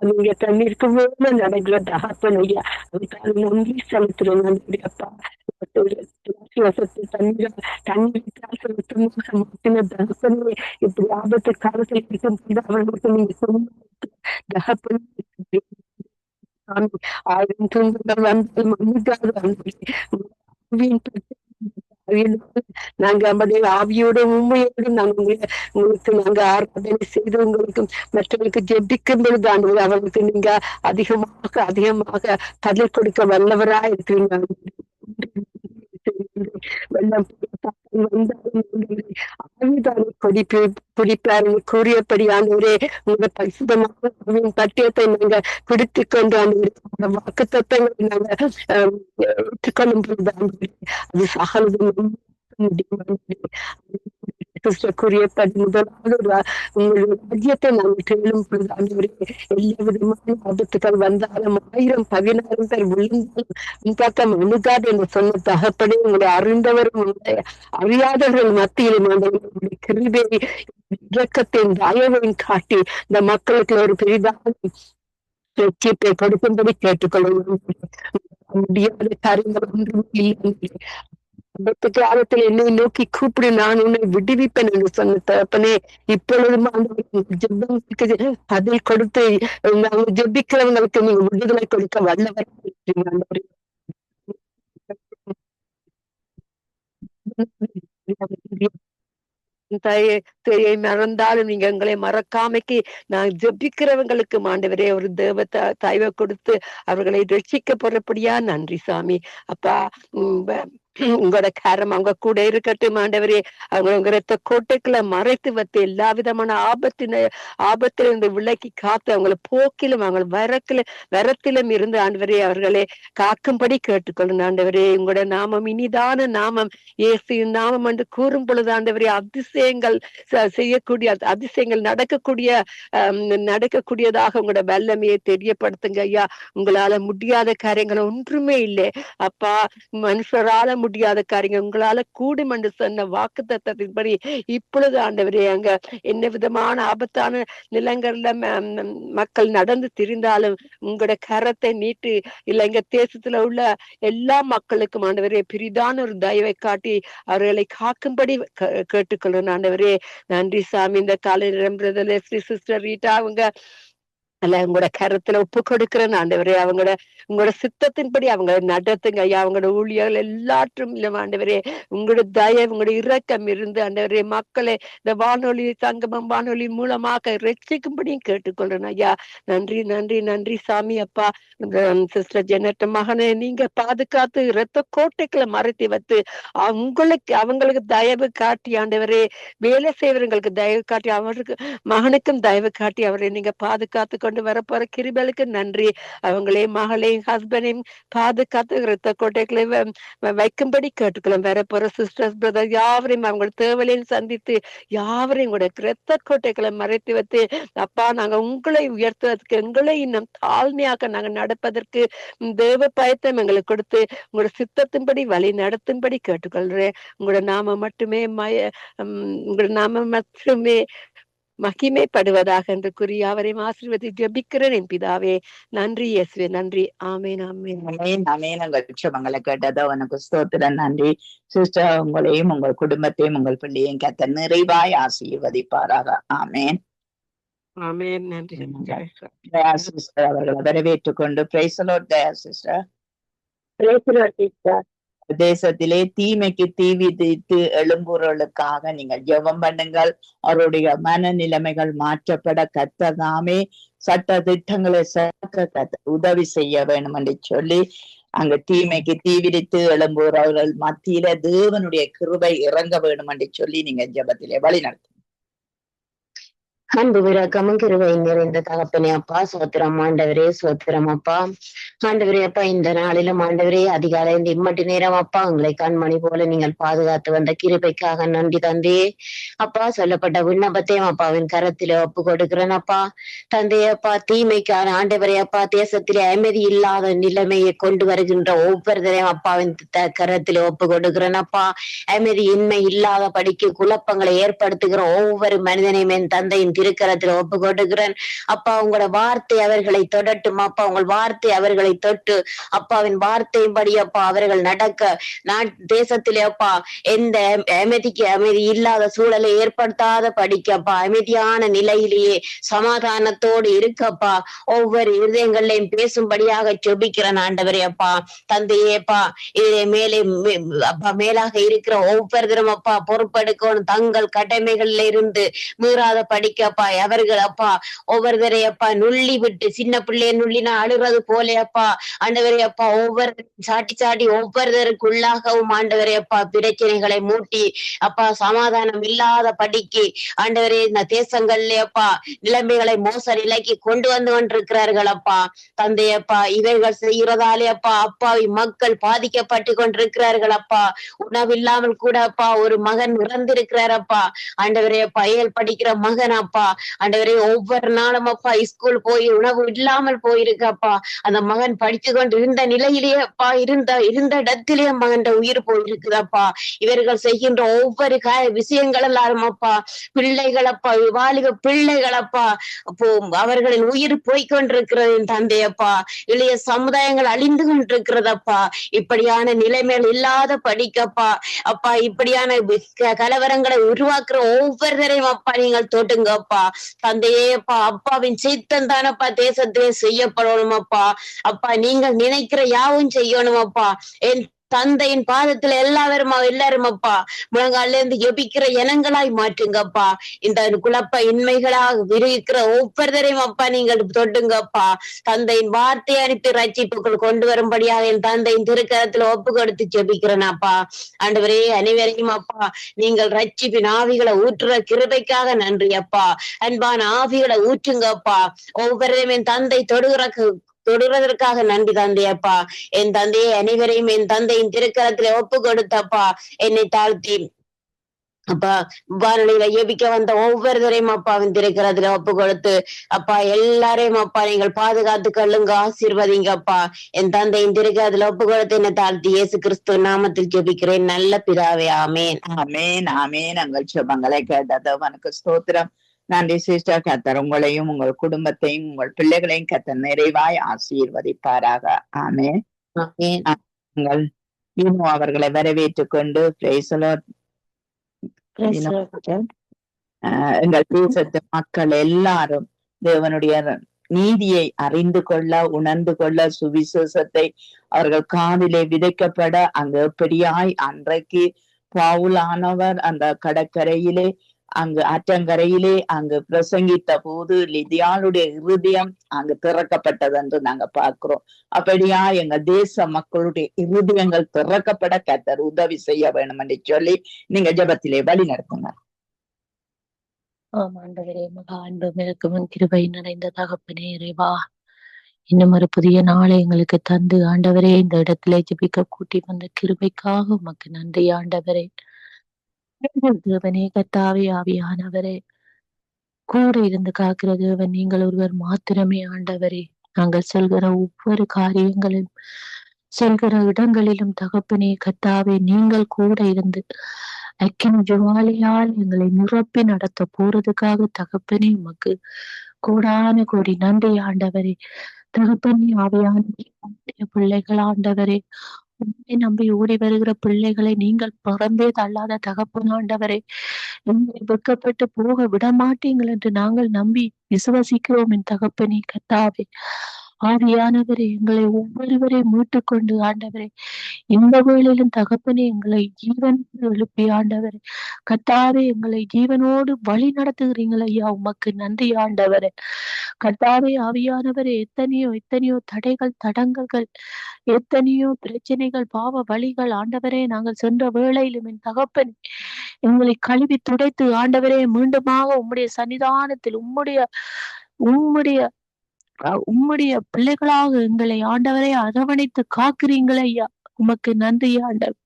நீங்க தண்ணீருக்கு வேணும் நடக்கிற தகப்பனையா அதுக்காக நன்றி செலுத்துறோம். நன்றி அப்பா. தகப்பனே இப்படி ஆபத்து காலத்தில் இருக்கும்போது அவர்களுக்கு நீங்க தகப்பன் ஆயிரம் துன்பங்கள் வந்தால் மன்னிக்காது. நாங்க நம்முடைய ஆவியோட உண்மையோடு உங்களுக்கு நாங்க ஆராதனை செய்து உங்களுக்கு மற்றவர்களுக்கு ஜெபிக்கும் பொழுது ஆண்டு அவர்களுக்கு நீங்க அதிகமாக பதில் கொடுக்க வல்லவரா இருக்கிறீங்க. வெள்ளம் குடிப்பாரு கூறியபடியானவரே உங்க பரிசுத்தமான பட்டியத்தை நாங்க பிடித்து கொண்டு அந்த வாக்கு தத்தங்களை நாங்க ஏற்றுக்கொள்ளும் பொழுது அது சகலது சிஸ்டர் கூறியபடி முதலாவது உங்களுடைய ராஜ்யத்தை நாங்கள் கேளும் பொழுது ஆண்டவரே எல்லா விதமான ஆபத்துகள் வந்தாலும் 1000 பேர் விழுந்தாலும் பக்கம் அணுகாது என்று சொன்ன தகப்பனே உங்களை அறிந்தவரும் உங்களை அறியாதவர்கள் மத்தியிலும் ஆண்டவருடைய கிருபையை இரக்கத்தையும் தயவையும் காட்டி இந்த மக்களுக்கு ஒரு பெரிதான ரட்சிப்பை கொடுக்கும்படி கேட்டுக்கொள்ளும். முடியாத காரியங்கள் ஒன்றும் இல்லை. காலத்தில் என்னை நோக்கி கூப்பிடு, நான் உன்னை விடுவிப்பேன் என்று சொன்ன தகப்பனே, இப்பொழுதும் ஜெபங்களுக்கு பதில் கொடுத்து நாங்கள் ஜெபிக்கிறவங்களுக்கு நீங்க விடுதலை கொடுக்க வல்லவர். தாயை மறந்தாலும் நீங்க எங்களை மறக்காமைக்கு நான் ஜெபிக்கிறவங்களுக்கு ஆண்டவரே ஒரு தேவ தயவை கொடுத்து அவர்களை ரட்சிக்க போறபடியா நன்றி சாமி. அப்பா உங்களோட காரம் அவங்க கூட இருக்கட்டும் ஆண்டவரே. அவங்க உங்க ரத்த கோட்டைக்குள்ள மறைத்து வைத்து எல்லா விதமான ஆபத்துல இருந்து விலக்கி காத்து அவங்களை போக்கிலும் அவங்க வரத்திலும் இருந்து ஆண்டவரே அவர்களை காக்கும்படி கேட்டுக்கொள்ளணும் ஆண்டவரே. உங்களோட நாமம் இனிதான நாமம், இயேசுவின் நாமம் என்று கூறும் பொழுது ஆண்டவரே அதிசயங்கள் செய்யக்கூடிய அதிசயங்கள் நடக்கக்கூடியதாக உங்களோட வல்லமையை தெரியப்படுத்துங்க ஐயா. உங்களால முடியாத காரியங்கள் ஒன்றுமே இல்லை அப்பா. மனுஷரால முடியாத காரியங்கள் உங்களால கூடும் என்று சொன்ன வாக்கு தத்தத்தின்படி இப்பொழுது ஆண்டவரே அங்க என்ன விதமான ஆபத்தான நிலங்கள்ல மக்கள் நடந்து திரிந்தாலும் உங்களோட கரத்தை நீட்டு இல்ல எங்க தேசத்துல உள்ள எல்லா மக்களுக்கும் ஆண்டவரே பெரிதான ஒரு தயவை காட்டி அவர்களை காக்கும்படி கேட்டுக்கொள்ளணும் ஆண்டவரே. நன்றி சாமி. இந்த காலையில சிஸ்டர் ரீட்டா அவங்க அல்ல உங்களோட கரத்துல ஒப்பு கொடுக்கிறேன் ஆண்டவரே. உங்களோட சித்தத்தின்படி அவங்க நடத்துங்க ஐயா. அவங்களோட ஊழியர்கள் எல்லாற்றும் இல்லை ஆண்டவரே. உங்களோட தயவு உங்களோட இரக்கம் இருந்து ஆண்டவரே மக்களை இந்த வானொலி சங்கமம் வானொலி மூலமாக ரட்சிக்கும்படியும் கேட்டுக்கொள்றேன் ஐயா. நன்றி நன்றி நன்றி சாமி. அப்பா சிஸ்டர் ஜெனட் மகனை நீங்க பாதுகாத்து இரத்த கோட்டைகளை மறைத்து வைத்து அவங்களுக்கு தயவு காட்டி ஆண்டவரே வேலை செய்வர்களுக்கு தயவு காட்டி அவருக்கு மகனுக்கும் தயவு காட்டி அவரை நீங்க பாதுகாத்து கொண்டு வரப்போற கிருபைகளுக்கு நன்றி. அவங்களே மகளையும் ஹஸ்பண்டையும் பாதுகாத்து இரத்த கோட்டைகளை வைக்கும்படி கேட்டுக்கலாம். வரப்போற சிஸ்டர்ஸ் பிரதர் யாவரையும் அவங்களோட தேவலையும் சந்தித்து யாவரையும் கூட இரத்த கோட்டைகளை மறைத்து வைத்து அப்பா நாங்க உங்களை உயர்த்துவதற்கு எங்களை இன்னும் தாழ்மையாக நாங்க நடப்பதற்கு தேவ பயத்தம் எங்களுக்கு கொடுத்து உங்களோட சித்தத்தின்படி வழி நடத்தும்படி கேட்டுக்கொள்றேன். உங்களோட நாம மட்டுமே உங்களோட நாம மட்டுமே மகிமைப்படுவதாக என்று கூறி அவரையும் ஆசீர்வதி ஜெபிக்கிறேன் என் பிதாவே. நன்றி இயேசுவே. நன்றி. ஆமேன் ஆமேன் ஆமேன் ஆமேன். உங்கள் ஜெபங்களை கேட்டதோ உனக்கு ஸ்தோத்திரம். நன்றி சிஸ்டர். உங்களையும் உங்கள் குடும்பத்தையும் உங்கள் பிள்ளையும் கர்த்தர் நிறைவாய் ஆசீர்வதிப்பாராக. ஆமேன் ஆமேன். நன்றி சிஸ்டர். அவர்களை வரவேற்றுக் கொண்டு பிரைஸ் தி லார்ட் சிஸ்டர். தேசத்திலே தீமைக்கு தீ விதித்து எழும்புறவர்களுக்காக நீங்கள் ஜெபம் பண்ணுங்கள். அவருடைய மனநிலைமைகள் மாற்றப்பட கர்த்தர் தாமே சட்ட திட்டங்களை உதவி செய்ய வேண்டும் என்று சொல்லி அங்க தீமைக்கு தீ விதித்து எழும்புறவர்கள் மத்தியில தேவனுடைய கிருபை இறங்க வேண்டும் என்று சொல்லி நீங்க ஜெபத்திலே வழி நடத்தும். அன்பு விரக்கமும் கிருபை நிறைந்த தகப்பனே அப்பா, சோத்திரம் ஆண்டவரே, சோத்திரம் அப்பா. ஆண்டவரே அப்பா, இந்த நாளிலும் ஆண்டவரே அதிகாலை இம்மட்டு நேரம் அப்பா உங்களை கண்மணி போல நீங்கள் பாதுகாத்து வந்த கிருபைக்காக நன்றி தந்தே அப்பா. சொல்லப்பட்ட விண்ணப்பத்தையும் அப்பாவின் கரத்திலே ஒப்பு கொடுக்கிறேன் அப்பா. தந்தையப்பா, தீமைக்கான ஆண்டவரே அப்பா தேசத்திலே அமைதி இல்லாத நிலைமையை கொண்டு வருகின்ற ஒவ்வொருத்தரையும் அப்பாவின் கரத்திலே ஒப்பு கொடுக்கிறேன் அப்பா. அமைதி இன்மை இல்லாத படிக்கு குழப்பங்களை ஏற்படுத்துகிற ஒவ்வொரு மனிதனையும் என் தந்தையின் திருக்கரத்துல ஒப்பு கொடுக்கிறேன் அப்பா. உங்களோட வார்த்தை அவர்களை தொடட்டும் அப்பா. உங்கள் வார்த்தை அவர்களை தொட்டு அப்பாவின் வார்த்தையின்படி அப்பா அவர்கள் நடக்க நான் தேசத்திலே அப்பா எந்த அமைதி இல்லாத சூழலை ஏற்படுத்தாத படிக்கப்பா அமைதியான நிலையிலேயே சமாதானத்தோடு இருக்கப்பா ஒவ்வொரு இருதயங்களையும் பேசும்படியாக ஜெபிக்கிறேன் ஆண்டவரே அப்பா. தந்தையேப்பா இதிலே மேலே அப்பா மேலாக இருக்கிற ஒவ்வொருத்தரும் அப்பா பொறுப்பெடுக்கணும். தங்கள் கடமைகள்ல இருந்து மீறாத படிக்க அப்பா அவர்கள் அப்பா ஒவ்வொருத்தரை அப்பா நுள்ளி விட்டு சின்ன பிள்ளைய நுள்ளினா அழுறது போலே அப்பா ஆண்டவரே அப்பா ஒவ்வொரு சாட்டி சாட்டி ஒவ்வொருத்தருக்குள்ளாகவும் ஆண்டவரே அப்பா பிரச்சனைகளை மூட்டி அப்பா சமாதானம் இல்லாத படிக்கு ஆண்டவரே இந்த தேசங்கள்ல அப்பா நிலைமைகளை மோச நிலைக்கு கொண்டு வந்து கொண்டிருக்கிறார்கள் அப்பா தந்தையப்பா இவைகள் செய்கிறதாலே அப்பா அப்பாவி மக்கள் பாதிக்கப்பட்டு கொண்டிருக்கிறார்கள் அப்பா உணவில்லாமல் கூட அப்பா ஒரு மகன் இறந்திருக்கிறார் அப்பா ஆண்டவரே அப்பா ஏல் படிக்கிற மகன் அப்பா ஆண்டவரே ஒவ்வொரு நாளும் அப்பா ஸ்கூல் போய் உணவு இல்லாமல் போயிருக்கப்பா அந்த மகன் படித்து கொண்டு இருந்த நிலையிலேயே அப்பா இருந்த இடத்திலேயே மகன் உயிர் போயிருக்குதப்பா இவர்கள் செய்கின்ற ஒவ்வொரு விஷயங்கள் எல்லாரும் அப்பா பிள்ளைகள் அப்பா வாலிப பிள்ளைகள் அப்பா அப்போ அவர்களின் உயிர் போய்கொண்டிருக்கிறது தந்தையப்பா இளைய சமுதாயங்கள் அழிந்து கொண்டிருக்கிறதப்பா இப்படியான நிலைமைகள் இல்லாத படிக்கப்பா அப்பா இப்படியான கலவரங்களை உருவாக்குற ஒவ்வொருத்தரையும் அப்பா நீங்கள் தொட்டுங்கப்பா தந்தையே அப்பா அப்பாவின் சித்தம் தானப்பா தேசத்திலே செய்யப்படணும் அப்பா அப்பா நீங்கள் நினைக்கிற யாவும் செய்யணும் அப்பா என் தந்தையின் பாதத்துல எல்லாரும் அப்பா முழங்கால இருந்து எபிக்கிற இனங்களாய் மாற்றுங்கப்பா இந்த குழப்ப இன்மைகளாக இருக்கிற ஒவ்வொருத்தரையும் அப்பா நீங்கள் தொட்டுங்கப்பா தந்தையின் வார்த்தையை அனுப்பி ரட்சிப்புக்குள் கொண்டு வரும்படியாக என் தந்தையின் திருக்கரத்துல ஒப்பு கொடுத்து ஜெபிக்கிறேனப்பா ஆண்டவரே அனைவரையும் அப்பா நீங்கள் ரட்சிப்பின் ஆவிகளை ஊற்றுற கிருபைக்காக நன்றி அப்பா அன்பான ஆவிகளை ஊற்றுங்கப்பா ஒவ்வொருவரையும் என் தந்தை தொடுறதற்காக நன்றி தந்தையப்பா என் தந்தையை அனைவரையும் என் தந்தையின் திருக்கரத்துல ஒப்பு கொடுத்தப்பா என்னை தாழ்த்தி அப்பா வானொலியில எபிக்க வந்த ஒவ்வொருத்தரையும் அப்பாவின் திருக்கிறதுல ஒப்பு கொடுத்து அப்பா எல்லாரையும் அப்பா நீங்கள் பாதுகாத்து கொள்ளுங்க ஆசீர்வதிங்க அப்பா என் தந்தையின் திருக்கிறதுல ஒப்பு கொடுத்து என்னை தாழ்த்தி இயேசு கிறிஸ்து நாமத்தில் ஜெபிக்கிறேன் நல்ல பிதாவே ஆமேன். ஆமேன் ஆமேன். எங்கள் சுபங்களை கேட்டது உனக்கு ஸ்தோத்திரம். நன்றி சிஸ்டர். கர்த்தர் உங்களையும் உங்கள் குடும்பத்தையும் உங்கள் பிள்ளைகளையும் கர்த்தர் நிறைவாய் ஆசீர்வதிப்பாராக. ஆமேன் ஆமேன். இன்னும் அவர்களை வரவேற்றுக் கொண்டு எங்கள் தேசத்து மக்கள் எல்லாரும் தேவனுடைய நீதியை அறிந்து கொள்ள உணர்ந்து கொள்ள சுவிசேஷத்தை அவர்கள் காதிலே விதைக்கப்பட அங்கு எப்படியாய் அன்றைக்கு பவுலானவர் அந்த கடற்கரையிலே அங்கு ஆற்றங்கரையிலே அங்கு பிரசங்கித்த போது லிதியாளுடைய இருதயம் அங்கு திறக்கப்பட்டது என்று நாங்க பார்க்கிறோம். அப்படியா எங்க தேச மக்களுடைய இருதயங்கள் திறக்கப்பட கர்த்தர் உதவி செய்ய வேணும் என்று சொல்லி நீங்க ஜெபத்திலே வழி நடத்துங்க. ஆண்டவரே மகா அன்பு மிகவும் கிருபை நிறைந்த தகப்பனே இறைவா, இன்னும் ஒரு புதிய நாளை எங்களுக்கு தந்து ஆண்டவரே இந்த இடத்திலே ஜெபிக்க கூட்டி வந்த கிருபைக்காக உமக்கு நன்றி ஆண்டவரே. தேவனே கர்த்தாவே ஆவியானவரே, கூட இருந்து காக்கிற தேவன் நீங்கள் ஒருவர் மாத்திரமே ஆண்டவரே. நாங்கள் செல்கிற ஒவ்வொரு காரியங்களிலும் செல்கிற இடங்களிலும் தகப்பனே கர்த்தாவே நீங்கள் கூட இருந்து அக்கினி ஜுவாலையால் எங்களை நிரப்பி நடத்த போறதுக்காக தகப்பனே உமக்கு கோடான கோடி நன்றி ஆண்டவரே. தகப்பனே ஆவியான பிள்ளைகள் ஆண்டவரே, உண்மை நம்பி ஓடி வருகிற பிள்ளைகளை நீங்கள் பறந்தே தள்ளாத தகப்பன் ஆண்டவரே, எங்களை வெட்கப்பட்டு போக விடமாட்டீங்கள் என்று நாங்கள் நம்பி விசுவசிக்கிறோம் என் தகப்பனே கர்த்தாவே. ஆவியானவரே எங்களை ஒவ்வொருவரையும் மீட்டு கொண்டு ஆண்டவரே இந்த வேளையிலும் தகப்பனே எங்களை ஜீவன் எழுப்பி ஆண்டவரே கர்த்தாவே எங்களை ஜீவனோடு வழி நடத்துகிறீங்கள் ஐயா, உமக்கு நன்றி ஆண்டவரே. கர்த்தாவே ஆவியானவரே, எத்தனையோ தடைகள் தடங்கல்கள் எத்தனையோ பிரச்சனைகள் பாவ வழிகள் ஆண்டவரே நாங்கள் சென்ற வேளையிலும் என் தகப்பன் எங்களை கழுவி துடைத்து ஆண்டவரே மீண்டுமாக உம்முடைய சன்னிதானத்தில் உம்முடைய பிள்ளைகளாக எங்களை ஆண்டவரே அரவணைத்து காக்கிறீங்களே ஐயா, உமக்கு நன்றி ஆண்டவர்.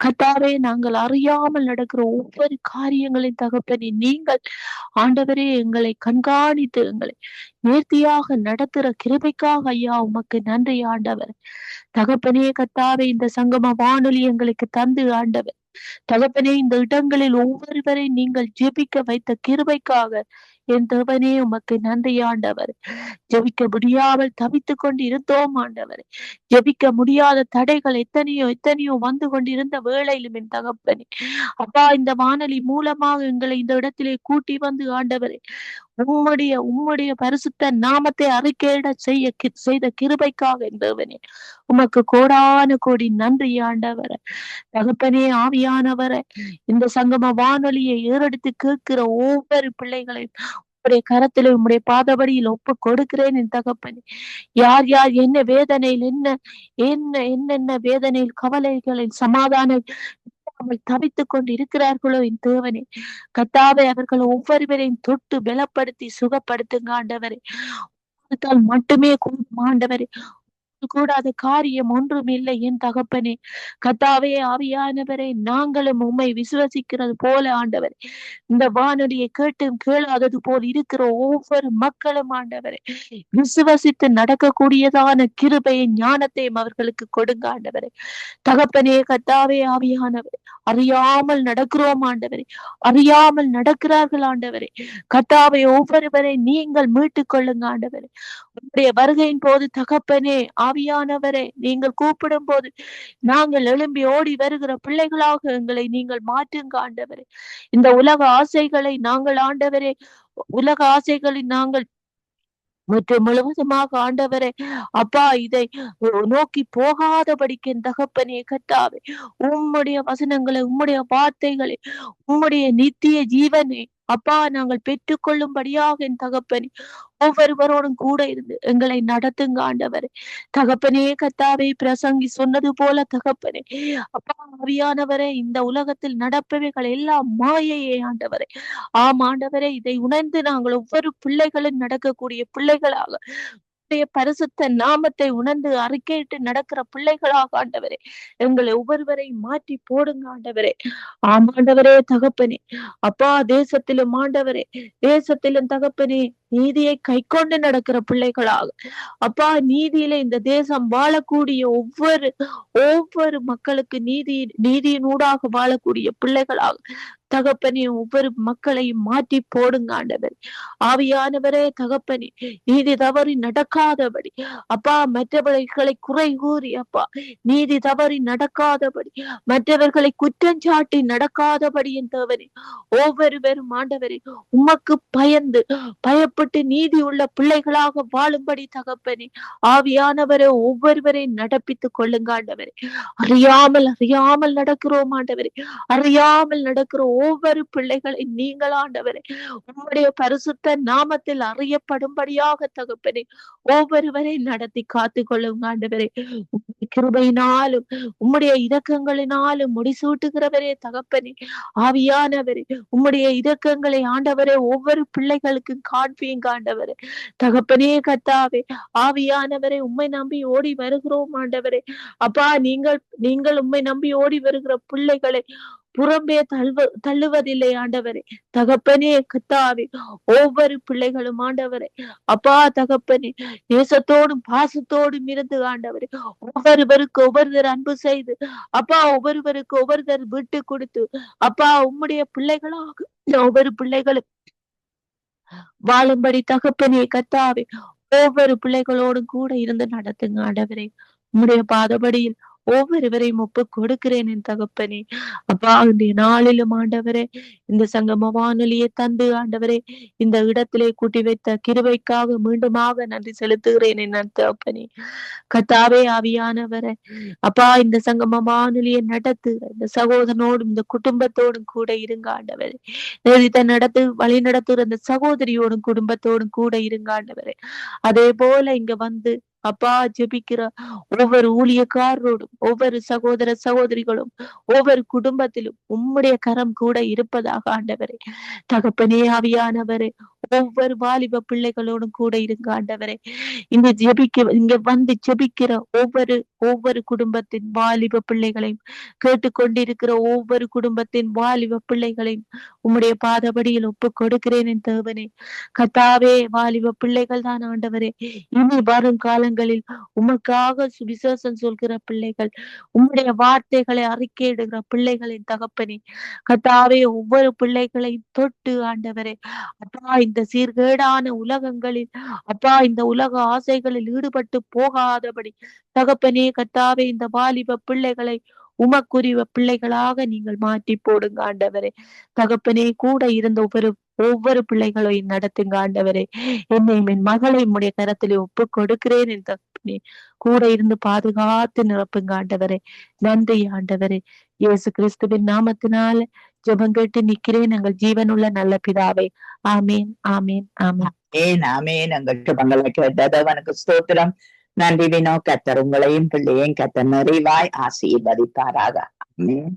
கர்த்தாவே நாங்கள் அறியாமல் நடக்கிற ஒவ்வொரு காரியங்களையும் தகப்பனே நீங்கள் ஆண்டவரே எங்களை கண்காணித்து எங்களை நேர்த்தியாக நடத்துற கிருபைக்காக ஐயா உமக்கு நன்றி ஆண்டவர். தகப்பனே கர்த்தாவே இந்த சங்கம வானொலி எங்களுக்கு தந்து ஆண்டவர் தகப்பனே இந்த இடங்களில் ஒவ்வொருவரை நீங்கள் ஜெபிக்க வைத்த கிருபைக்காக என் தேவனே உமக்கு நன்றி ஆண்டவர். ஜெபிக்க முடியாமல் தவித்துக் கொண்டு இருந்தோம் ஆண்டவர். ஜெபிக்க முடியாத தடைகள் எத்தனையோ வந்து கொண்டிருந்த வேளையிலும் என் தகப்பனே அப்பா இந்த வானொலி மூலமாக எங்களை இந்த இடத்திலே கூட்டி வந்து ஆண்டவரே உம்முடைய பரிசுத்த நாமத்தை அறிக்கையிட செய்த கிருபைக்காக என்பவனே உமக்கு கோடான கோடி நன்றி ஆண்டவர. தகப்பனே ஆவியானவர, இந்த சங்கம வானொலியை ஏறெடுத்து கேட்கிற ஒவ்வொரு பிள்ளைகளையும் உம்முடைய கரத்துல உம்முடைய பாதபடியில் ஒப்பு கொடுக்கிறேன் என் தகப்பனே. யார் யார் என்ன வேதனையில் என்னென்ன வேதனையில் கவலைகளில் சமாதானம் இல்லாமல் தவித்துக் கொண்டு இருக்கிறார்களோ என் தேவனே, கர்த்தாவே அவர்கள் ஒவ்வொருவரையும் தொட்டு பலப்படுத்தி சுகப்படுத்துங்க ஆண்டவரே. மட்டுமே கூடும் ஆண்டவரே. கூடாத காரியம் ஒன்றும் இல்லை என் தகப்பனே. கர்த்தாவே ஆவியானவரே, நாங்களும் உம்மை விசுவசிக்கிறது போல ஆண்டவரே, இந்த வானொலியை கேட்டும் கேளாதது போல் இருக்கிற ஒவ்வொரு மக்களும் ஆண்டவரே, விசுவசித்து நடக்கக்கூடியதான கிருபையை ஞானத்தையும் அவர்களுக்கு கொடுங்க ஆண்டவரே. தகப்பனே, கர்த்தாவே ஆவியானவரே, அறியாமல் நடக்கிறோம் ஆண்டவரே, அறியாமல் நடக்கிறார்கள் ஆண்டவரே. கர்த்தாவே, ஒவ்வொருவரை நீங்கள் மீட்டுக் கொள்ளுங்க ஆண்டவரே. உங்களுடைய வருகையின் போது தகப்பனே ஆவியானவரே, நீங்கள் கூப்பிடும் போது நாங்கள் எழும்பி ஓடி வருகிற பிள்ளைகளாக எங்களை நீங்கள் மாற்றுங்க ஆண்டவரே. இந்த உலக ஆசைகளை நாங்கள் ஆண்டவரே, உலக ஆசைகளை நாங்கள் மற்றும் முழுவதுமாக ஆண்டவரே அப்பா இதை நோக்கி போகாதபடிக்கு என் தகப்பனே கர்த்தாவே, உம்முடைய வசனங்களை, உம்முடைய வார்த்தைகளை, உம்முடைய நித்திய ஜீவனை அப்பா நாங்கள் பெற்றுக்கொள்ளும்படியாக என் தகப்பனே ஒவ்வொருவரோடும் கூட இருந்து எங்களை நடத்துங்க ஆண்டவரே. தகப்பனே கர்த்தாவே, பிரசங்கி சொன்னது போல தகப்பனே அப்பா ஆவியானவரே, இந்த உலகத்தில் நடப்பவைகள் எல்லாம் மாயையே ஆண்டவரே. ஆம் ஆண்டவரே, இதை உணர்ந்து நாங்கள் ஒவ்வொரு பிள்ளைகளும் நடக்கக்கூடிய பிள்ளைகளாக பரிசுத்த நாமத்தை உணர்ந்து அறிக்கையிட்டு நடக்கிற பிள்ளைகளாக ஆண்டவரே எங்களை ஒவ்வொருவரையும் மாற்றி போடுங்க ஆண்டவரே. ஆமாண்டவரே தகப்பனே அப்பா, தேசத்திலும் ஆண்டவரே, தேசத்திலும் தகப்பனே நீதியை கை கொண்டு நடக்கிற பிள்ளைகளாக அப்பா, நீதியில இந்த தேசம் வாழக்கூடிய ஒவ்வொரு மக்களுக்கு நீதியினூடாக வாழக்கூடிய பிள்ளைகளாக தகப்பனே ஒவ்வொரு மக்களையும் மாற்றி போடுங்க ஆண்டவர். ஆவியானவரே தகப்பனே, நீதி தவறி நடக்காதபடி அப்பா, மற்றவர்களை குறை கூறி அப்பா நீதி தவறி நடக்காதபடி, மற்றவர்களை குற்றஞ்சாட்டி நடக்காதபடி என் தேவனே ஒவ்வொருவரும் ஆண்டவரே உமக்கு பயப்பட்டு நீதி உள்ள பிள்ளைகளாக வாழும்படி தகப்பனே ஆவியானவரை ஒவ்வொருவரையும் நடப்பித்துக் கொள்ளுங்க ஆண்டவரே. அறியாமல் நடக்கிறோம் ஆண்டவரே, அறியாமல் நடக்கிற ஒவ்வொரு பிள்ளைகளை நீங்கள் ஆண்டவரே உம்முடைய பரிசுத்த நாமத்தில் அறியப்படும்படியாக தகப்பனே ஒவ்வொருவரை நடத்தி காத்து கொள்ளுங்க ஆண்டவரே. கிருபையினாலும் உம்முடைய இரக்கங்களினாலும் முடிசூட்டுகிறவரே தகப்பனே ஆவியானவரே, உம்முடைய இரக்கங்களை ஆண்டவரே ஒவ்வொரு பிள்ளைகளுக்கும் காண்பீங்க ஆண்டவரே. தகப்பனே கர்த்தாவே ஆவியானவரை உம்மை நம்பி ஓடி வருகிறோம் ஆண்டவரே. அப்பா, நீங்கள் உம்மை நம்பி ஓடி வருகிற பிள்ளைகளை புறம்பே தள்ளுவதில்லை ஆண்டவரே. தகப்பனே கர்த்தாவே ஒவ்வொரு பிள்ளைகளும் ஆண்டவரே அப்பா தகப்பனே நேசத்தோடும் பாசத்தோடும் இருந்து ஆண்டவரே ஒவ்வொருவருக்கு ஒவ்வொருத்தர் அன்பு செய்து அப்பா, ஒவ்வொருவருக்கு ஒவ்வொருத்தர் விட்டு கொடுத்து அப்பா உம்முடைய பிள்ளைகளாக ஒவ்வொரு பிள்ளைகளும் வாழும்படி தகப்பனே கர்த்தாவே ஒவ்வொரு பிள்ளைகளோடும் கூட இருந்து நடத்துங்க ஆண்டவரே. உம்முடைய பாதபடியில் ஒவ்வொருவரையும் ஒப்பு கொடுக்கிறேன் என் தகப்பனே. அப்பா, இன்றைய நாளிலும் ஆண்டவரே இந்த சங்கம வானொலியை தந்து ஆண்டவரே இந்த இடத்திலே கூட்டி வைத்த கிருபைக்காக மீண்டுமாக நன்றி செலுத்துகிறேன் என் தகப்பனே. கர்த்தாவே ஆவியானவரே அப்பா, இந்த சங்கம வானொலியை நடத்துகிற இந்த சகோதரனோடும் இந்த குடும்பத்தோடும் கூட இருங்க ஆண்டவரே. வழி நடத்துகிற இந்த சகோதரியோடும் குடும்பத்தோடும் கூட இருங்க ஆண்டவரே. அதே போல இங்க வந்து அப்பா ஜெபிக்கிற ஒவ்வொரு ஊழியக்காரரோடும் ஒவ்வொரு சகோதர சகோதரிகளும் ஒவ்வொரு குடும்பத்திலும் உம்முடைய கரம் கூட இருப்பதாக ஆண்டவரே. தகப்பனே ஆவியானவரே ஒவ்வொரு வாலிப பிள்ளைகளோடும் கூட இருங்க ஆண்டவரே. இங்க வந்து ஜெபிக்கிற ஒவ்வொரு குடும்பத்தின் வாலிப பிள்ளைகளையும் கேட்டுக்கொண்டிருக்கிற ஒவ்வொரு குடும்பத்தின் வாலிப பிள்ளைகளையும் உம்முடைய பாதபடியில் ஒப்பு கொடுக்கிறேன் என் தேவனே. கர்த்தாவே வாலிப பிள்ளைகள் தான் ஆண்டவரே இனி வரும் காலங்களில் உமக்காக சுவிசேஷம் சொல்கிற பிள்ளைகள், உம்முடைய வார்த்தைகளை அறிக்கையிடுகிற பிள்ளைகளின் தகப்பனே. கர்த்தாவே ஒவ்வொரு பிள்ளைகளை தொட்டு ஆண்டவரே அப்பா, இந்த சீர்கேடான உலகங்களில் அப்பா இந்த உலக ஆசைகளில் ஈடுபட்டு போகாதபடி தகப்பனே கர்த்தாவே இந்த வாலிப பிள்ளைகளை உமக்குரிய பிள்ளைகளாக நீங்கள் மாற்றி போடுங்க ஆண்டவரே. தகப்பனே கூட இருந்த ஒவ்வொரு பிள்ளைகளையும் நடத்துங்க ஆண்டவரே. என்னையும் என் மகளை உம்முடைய கரத்திலே ஒப்பு கொடுக்கிறேன் என் தகப்பனே. கூட இருந்து பாதுகாத்து நிரப்புங்க ஆண்டவரே. நன்றி ஆண்டவரே. இயேசு கிறிஸ்துவின் நாமத்தினால ஜெபம் கேட்டு நிக்கிறேன் எங்கள் ஜீவனுள்ள நல்ல பிதாவே. ஆமேன், ஆமேன், ஆமேன். ஆமேன். எங்கள் ஜெபங்களை கேட்டதவனுக்கு ஸ்தோத்திரம். நன்றி வினோ. கர்த்தர் உங்களையும் பிள்ளையும் கர்த்தர் நிறைவாய் ஆசீர்வதிப்பாராக. ஆமேன்.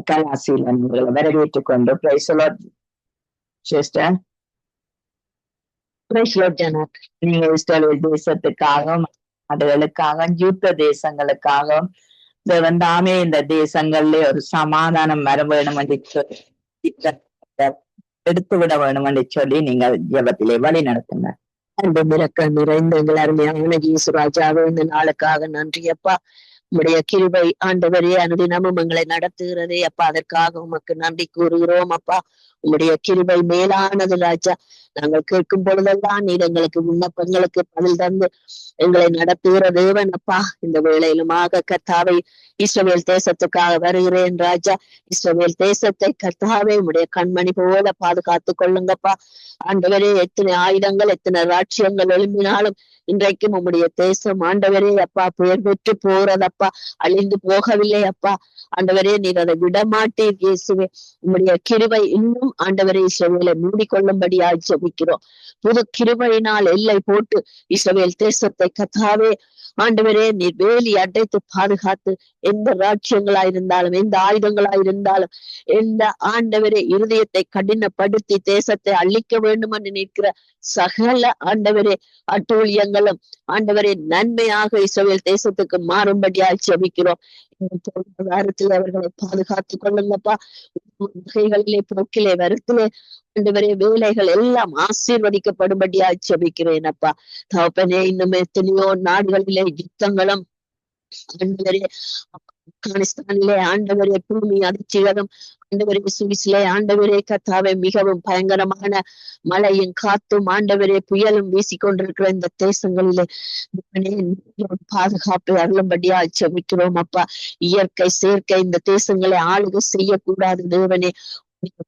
கலாசீலன் உங்களை வரவேற்றுக் கொண்டு praise the lord sister. Praise the lord Janath. நீங்க இஸ்ரவேல் தேசத்துக்காகவும் அதுகளுக்காக யுத்த தேசங்களுக்காகவும் தேவன் தாமே இந்த தேசங்கள்ல ஒரு சமாதானம் வர வேணும் என்று சொல்லி எடுத்து விட வேணும் என்று சொல்லி நீங்க ஜெபத்திலே வழி நடத்துங்க. அன்பு மிரக்கல் நிறைந்த எங்கள் அருமையான இயேசு ராஜாவே, இந்த நாளுக்காக நன்றி அப்பா. உம்முடைய கிருபை ஆண்டவரே அனுதினமும் எங்களை நடத்துகிறதே அப்பா, அதற்காக உமக்கு நன்றி கூறுகிறோம் அப்பா. உம்முடைய கிருபை மேலானது ராஜா. நாங்கள் கேட்கும் பொழுதெல்லாம் நீர் எங்களுக்கு விண்ணப்பங்களுக்கு பதில் தந்து எங்களை நடத்துகிற தேவன் அப்பா. இந்த வேளையிலுமாக கர்த்தாவை இஸ்ரவேல் தேசத்துக்காக வருகிறேன் ராஜா. இஸ்ரவேல் தேசத்தை கர்த்தாவே உம்முடைய கண்மணி போல பாதுகாத்துக் கொள்ளுங்கப்பா. ஆண்டவரே, எத்தனை ஆயுதங்கள் எத்தனை ராட்சியங்கள் எழும்பினாலும் இன்றைக்கும் உம்முடைய தேசம் ஆண்டவரே அப்பா பெயர் பெற்று போறதப்பா, அழிந்து போகவில்லை அப்பா. ஆண்டவரே, நீர் அதை விடமாட்டீர் இயேசுவே. உம்முடைய கிருபை இன்னும் ஆண்டவரே இஸ்ரவேலை மூடிக்கொள்ளும்படியாய் ஜெபிக்கிறோம். புது கிருபையினால் எல்லை போட்டு இஸ்ரவேல் தேசத்தை கர்த்தாவே ஆண்டவரே நீர் வேலி அடைத்து பாதுகாத்து, எந்த ராட்சியங்களாயிருந்தாலும் எந்த ஆயுதங்களாயிருந்தாலும் எந்த ஆண்டவரே இருதயத்தை கடினப்படுத்தி தேசத்தை அழிக்க வேண்டும் என்று நிற்கிற சகல ஆண்டவரே அட்டூழியங்களும் ஆண்டவரே நன்மையாக இஸ்ரவேல் தேசத்துக்கு மாறும்படியாய் ஜெபிக்கிறோம். வாரத்தில் அவர்களை பாதுகாத்துக் கொள்ளுங்கப்பா. வகைகளிலே போக்கிலே வருத்திலே ஆண்டவரே வேலைகள் எல்லாம் ஆசீர்வதிக்கப்படும்படியாய் ஜெபிக்கிறேன் அப்பா. தகப்பனே, இன்னும் எத்தனையோ நாடுகளிலே யுத்தங்களும் ஆண்டவரே, ஆப்கானிஸ்தானிலே ஆண்டவரே பூமி அதிர்ச்சிகளும் ஆண்டவரே, சுவிசிலே ஆண்டவரே கர்த்தாவே மிகவும் பயங்கரமான மழையும் காத்தும் ஆண்டவரே புயலும் வீசிக்கொண்டிருக்கிற இந்த தேசங்களிலே பாதுகாப்பை அருளும்படியா ஜெபிக்கிறோம் அப்பா. இயற்கை செயற்கை இந்த தேசங்களை ஆளுகை செய்யக்கூடாது தேவனே.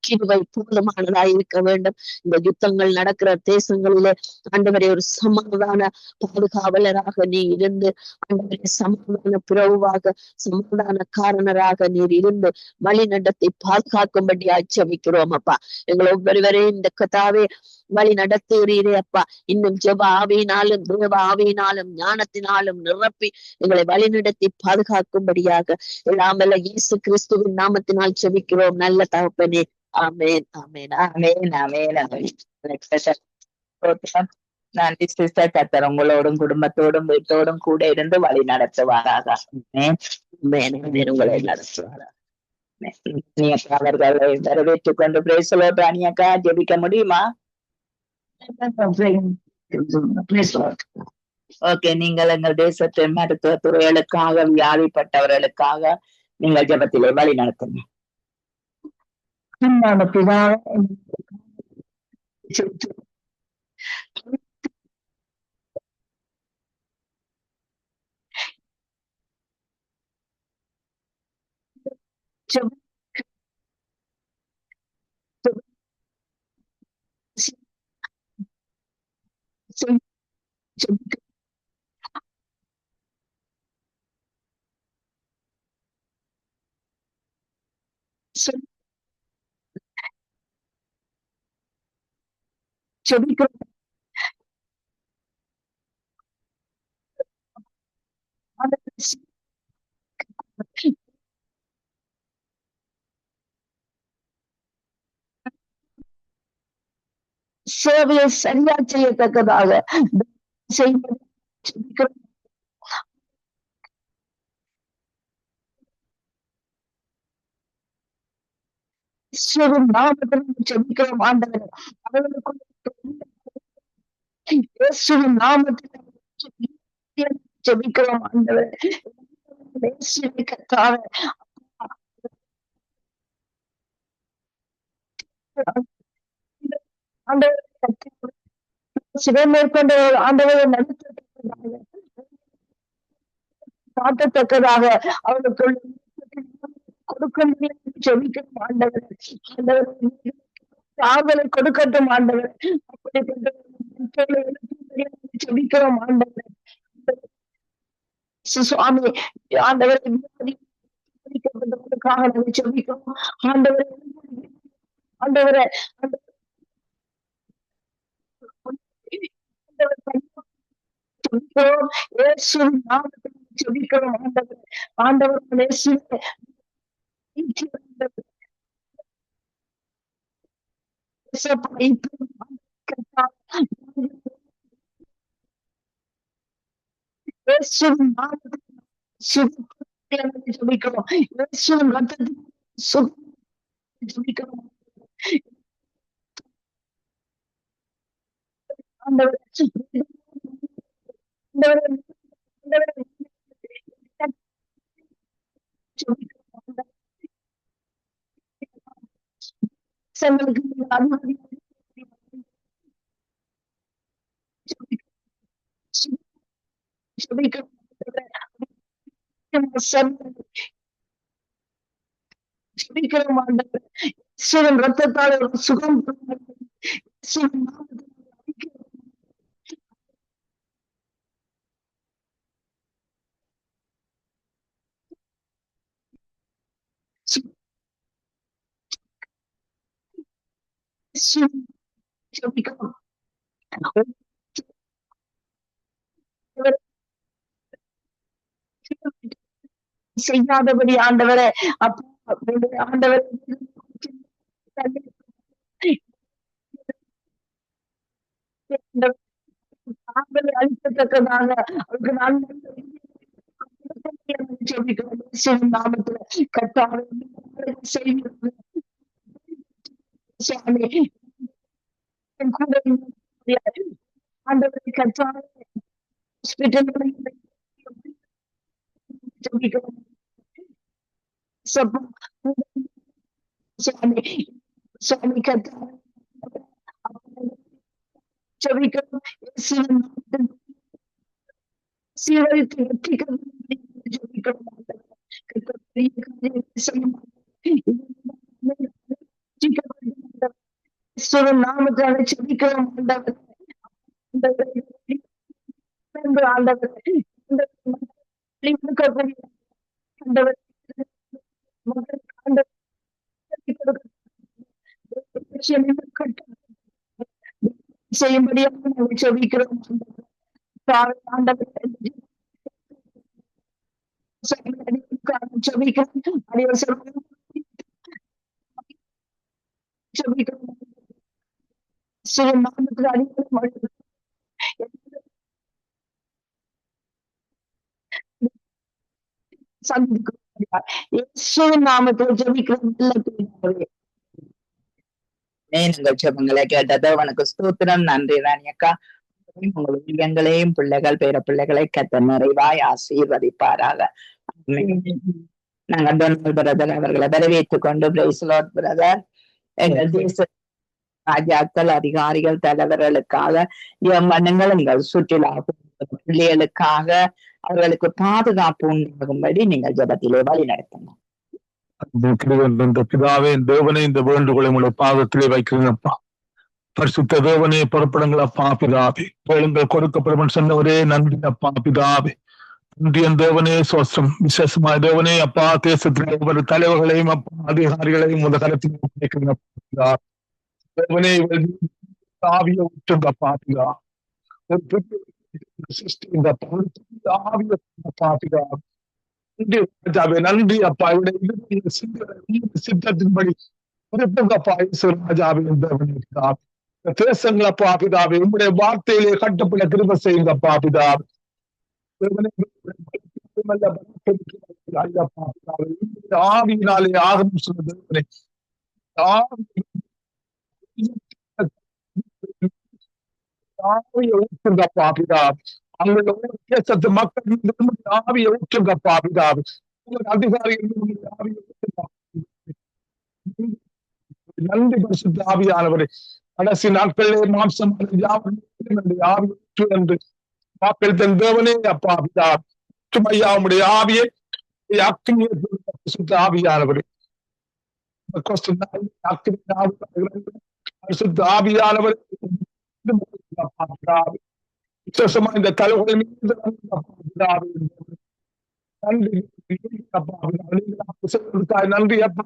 கிருபை போதுமானதாய் இருக்க வேண்டும். இந்த யுத்தங்கள் நடக்கிற தேசங்களிலே ஆண்டவரே ஒரு சமாதான பாதுகாவலராக நீ இருந்து ஆண்டவரே சமாதான பிறவாக சமாதான காரணராக நீர் இருந்து வழி நடத்தி பாதுகாக்கும்படியாய் ஜெபிக்கிறோம் அப்பா. எங்களை ஒவ்வொருவரையும் இந்த கதாவே வழி நடத்துகிறீரே அப்பா. இன்னும் ஜெப ஆவியினாலும் தேவ ஆவியினாலும் ஞானத்தினாலும் நிரப்பி எங்களை வழி நடத்தி பாதுகாக்கும்படியாக எல்லாமல்ல இயேசு கிறிஸ்துவின் நாமத்தினால் ஜெபிக்கிறோம் நல்ல தகப்பனே. ஆமென், ஆமென், ஆமென், ஆமென், ஆமென். நன்றி சிஸ்டர். கர்த்தர் உங்களோடும் குடும்பத்தோடும் வீட்டோடும் கூட இருந்து வழி நடத்துவாராக. உங்களை நடத்துவாராக. அவர்களை வரவேற்றுக் கொண்டு பிரேசலோ அணியக்கா ஜெபிக்க முடியுமா? ஓகே, நீங்கள் எங்கள் தேசத்தின் மருத்துவ துறைகளுக்காக வியாதிப்பட்டவர்களுக்காக நீங்கள் ஜெபத்திலே வழி நடத்துங்க. சேவையை சரியா செய்யத்தக்கதாக நாமத்தில் ஜெபிக்கிறோம் ஆண்டவரே. அவர்களுக்கு நாமத்தில் ஜெபிக்கிறோம் ஆண்டவரே. சிவமேற்கொண்ட ஆண்டவரை காட்டத்தக்கதாக அவர்களுக்கு கொடுக்கணும் ஜெபிக்கணும் ஆண்டவர். ஆறுதலை கொடுக்கட்டும் ஆண்டவர். ஜெபிக்கிறோம் ஆண்டவர். சுவாமி ஆண்டவர் பாதிக்கப்பட்டவர்களுக்காக நாங்கள் ஜெபிக்கிறோம். ஆண்டவரே, ஆண்டவரே, ஜெபிக்கிறோம். இயேசுவின் நாமத்தில் ஜெபிக்கிறோம். ஆண்டவரே, ஆண்டவர் இயேசுவே, இயேசப்பா, இயேசுவின் நாமத்தில் சுகத்தை ஜெபிக்கிறோம். இயேசுவின் ரத்தத்தில் சுகம் ஜெபிக்கிறோம். ஆண்டவரே, ஆண்டவரே, ஆண்டவரே, ஜெபிக்கிறோம். சங்களுக்கு அனுமதி ஜெபிக்கிறோம். ஜெபிக்கிறோம் ஆண்டவரே, இயேசுவின் ரத்தத்தால் ஒரு சுகம் இயேசுவின் நாமத்தில் ஜெபிக்கிறோம். செய்யாதபடி ஆண்டவரே, அப்பா ஆண்டவரே, அளிக்கத்தக்கதாக அவருக்கு நான் ஜெபிக்கிறோம். நாமத்துல கர்த்தாவே, கூட ஆண்டவரை கர்த்தாவே ஹாஸ்பிட்டல் ஜெபிக்கிறோம். சுவாமி கர்த்தாவே ஜெபிக்கிறோம். சீரழித்து வெற்றிக்கிறோம். நாமத்தால் ஜெபிக்கிறோம். செய்யும்படியாக நாங்கள் ஜெபிக்கிறோம். நாமத்தில் ஜெபிக்கிறோம். நீங்கள் ஜெபங்களை கேட்டது உனக்கு ஸ்தோத்திரம். நன்றி ராணியக்கா. உங்கள் ஊழியங்களையும் பிள்ளைகள் பேர பிள்ளைகளை கர்த்தர் நிறைவாய் ஆசீர்வதிப்பாராக. நாங்கள் டொனால்ட் பிரதர் அவர்களை வரவேற்றுக் கொண்டு பிரைஸ் லார்ட் பிரதர். எங்கள் தேச ராஜாக்கள், அதிகாரிகள், தலைவர்களுக்காக பண்ணுங்கள். எங்கள் சுற்றுலா பிள்ளைகளுக்காக அவர்களுக்கு பாதுகாப்பு உண்டாகும்படி நீங்கள் ஜெபத்திலே வழி நடத்துங்க. பிதாவே, தேவனே, இந்த வேண்டுகோளை உங்களுடைய பாதத்திலே வைக்கிறேன்ப்பா. பரிசுத்த தேவனே, புறப்படுங்களப்பா பிதாவே. கேளுங்கள் கொடுக்கப்படும் சொன்னவரே, நன்றி அப்பா பிதாவே. இந்தியன் தேவனே சோஸ்திரம். விசேஷമായ தேவனே அப்பா, தேசத்திலே ஒவ்வொரு தலைவர்களையும் அப்பா அதிகாரிகளையும் உங்க கருத்தில் தேவனே, ஆவிய ஊற்றுங்கப்பா பிதா. நன்றி அப்பா. சித்தத்தின்படி தேசங்களப்பா பிதாவே, உங்களுடைய வார்த்தையிலே கட்டப்பட கிருபை செய்யுங்கப்பா பிதாவே. ஆவியினாலே ஆகும் சொல்லுவதே ஆவியை ஊற்றுங்கப்பா பிதாவே. அவங்களோட தேசத்து மக்கள் ஆவியை ஊற்றுங்கப்பா பிதாவே. அதிகாரிகள் ஆவியை ஊற்றுங்கப்பா. நன்றி பரிசுத்த ஆவியானவரே. கடைசி நாட்களிலே மாம்சம் ஆவி ஊற்று என்று மக்கள் தன் தேவனே அப்பா பிதா. ஐயாவுடைய ஆவியை பரிசுத்த ஆவியானவரே. பரிசுத்த ஆவியானவரே, விசேஷமா இந்த தலைவர்கள் மீது நன்றி அப்பா. நன்றி அப்பா.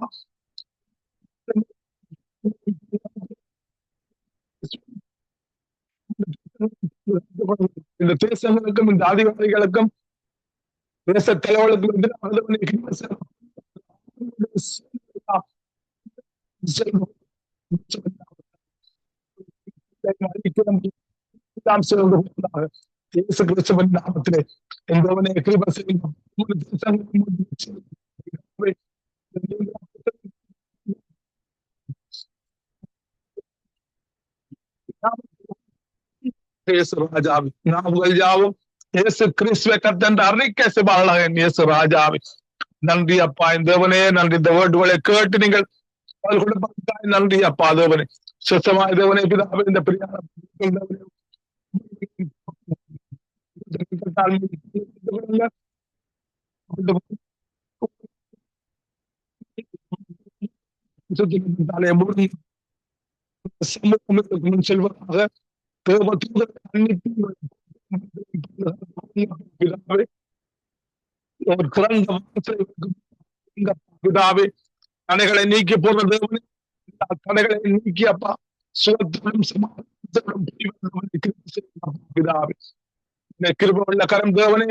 இந்த தேசங்களுக்கும் இந்த அதிகாரிகளுக்கும் தேச தலைவர்களுக்கும் நாமத்திலே எந்தவனே கிருபை செய்யும். ராஜாவி நாங்கள் யாவும் இயேசு கிறிஸ்துவை கர்த்தர் அறிக்கை செய்வார்களாக. இயேசு ராஜாவி நன்றி அப்பா. இந்த தேவனே நன்றி. இந்த வேண்டுகளை கேட்டு நீங்கள் நன்றி அப்பா. தேவனே சுத்தமாய் தேவனே பிதாவே இந்த பிரியாண செல்வதாக ஒரு திறந்த பிதாவே தடைகளை நீக்கி போன தேவனே தடைகளை நீக்கி அப்பா சுகத்தோடும் சமாதானத்தோடும் பிதாவே கிருபை உள்ள கரம் தேவனே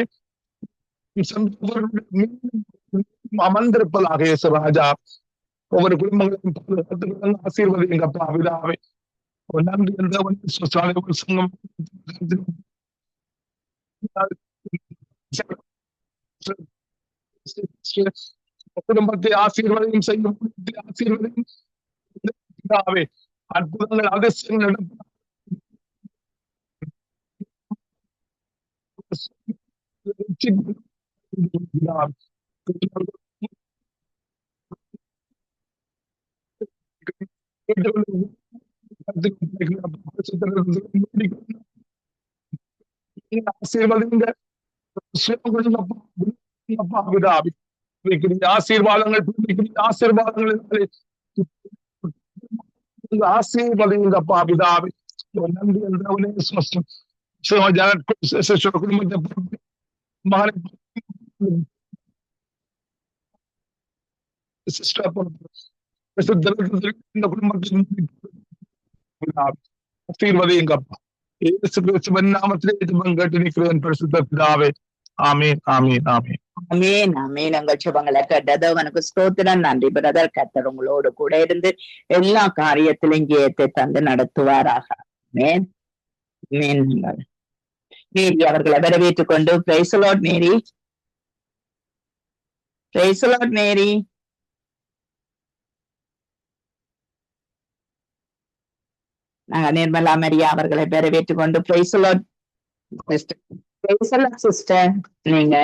அமர்ந்திருப்பதாக இயேசு ராஜா. ஒவ்வொரு குடும்பங்களையும் ஆசீர்வதிங்க அப்பா பிதாவே. நன்றி சங்கம் குடும்பத்தை ஆசீர்வதியும் செய்யும் ஆசீர்வதியும் பிதாவே. அற்புதங்கள் அதிசயங்கள் ஆசீர்வாதங்கள் ஆசீர்வாதங்கப்பா பிதாவே. நன்றி குடும்பத்தை ஆசீர்வதிங்கப்பா. இயேசு கிறிஸ்துவின் நாமத்திலே ஜெபம் கேட்டு நிற்கிறேன் பரிசுத்த பிதாவே. ஆமீன் ஆமீன் ஆமீன் ஆமீன் ஆமீன். உங்கள் ஜெபங்களை கேட்டது உனக்கு ஸ்தோத்திரம். நன்றி பிரதர். கர்த்தர் உங்களோடு கூட இருந்து எல்லா காரியத்திலும் ஜெயத்தை தந்து நடத்துவாராக. ஆமீன் ஆமீன். மேரி அவர்களை வரவேற்றுக் கொண்டு praise the lord Mary. Praise the lord Mary. நாங்க நிர்மலா மரியா அவர்களை வரவேற்றுக் கொண்டு பிரைஸ் தி லார்ட் சிஸ்டர். நீங்க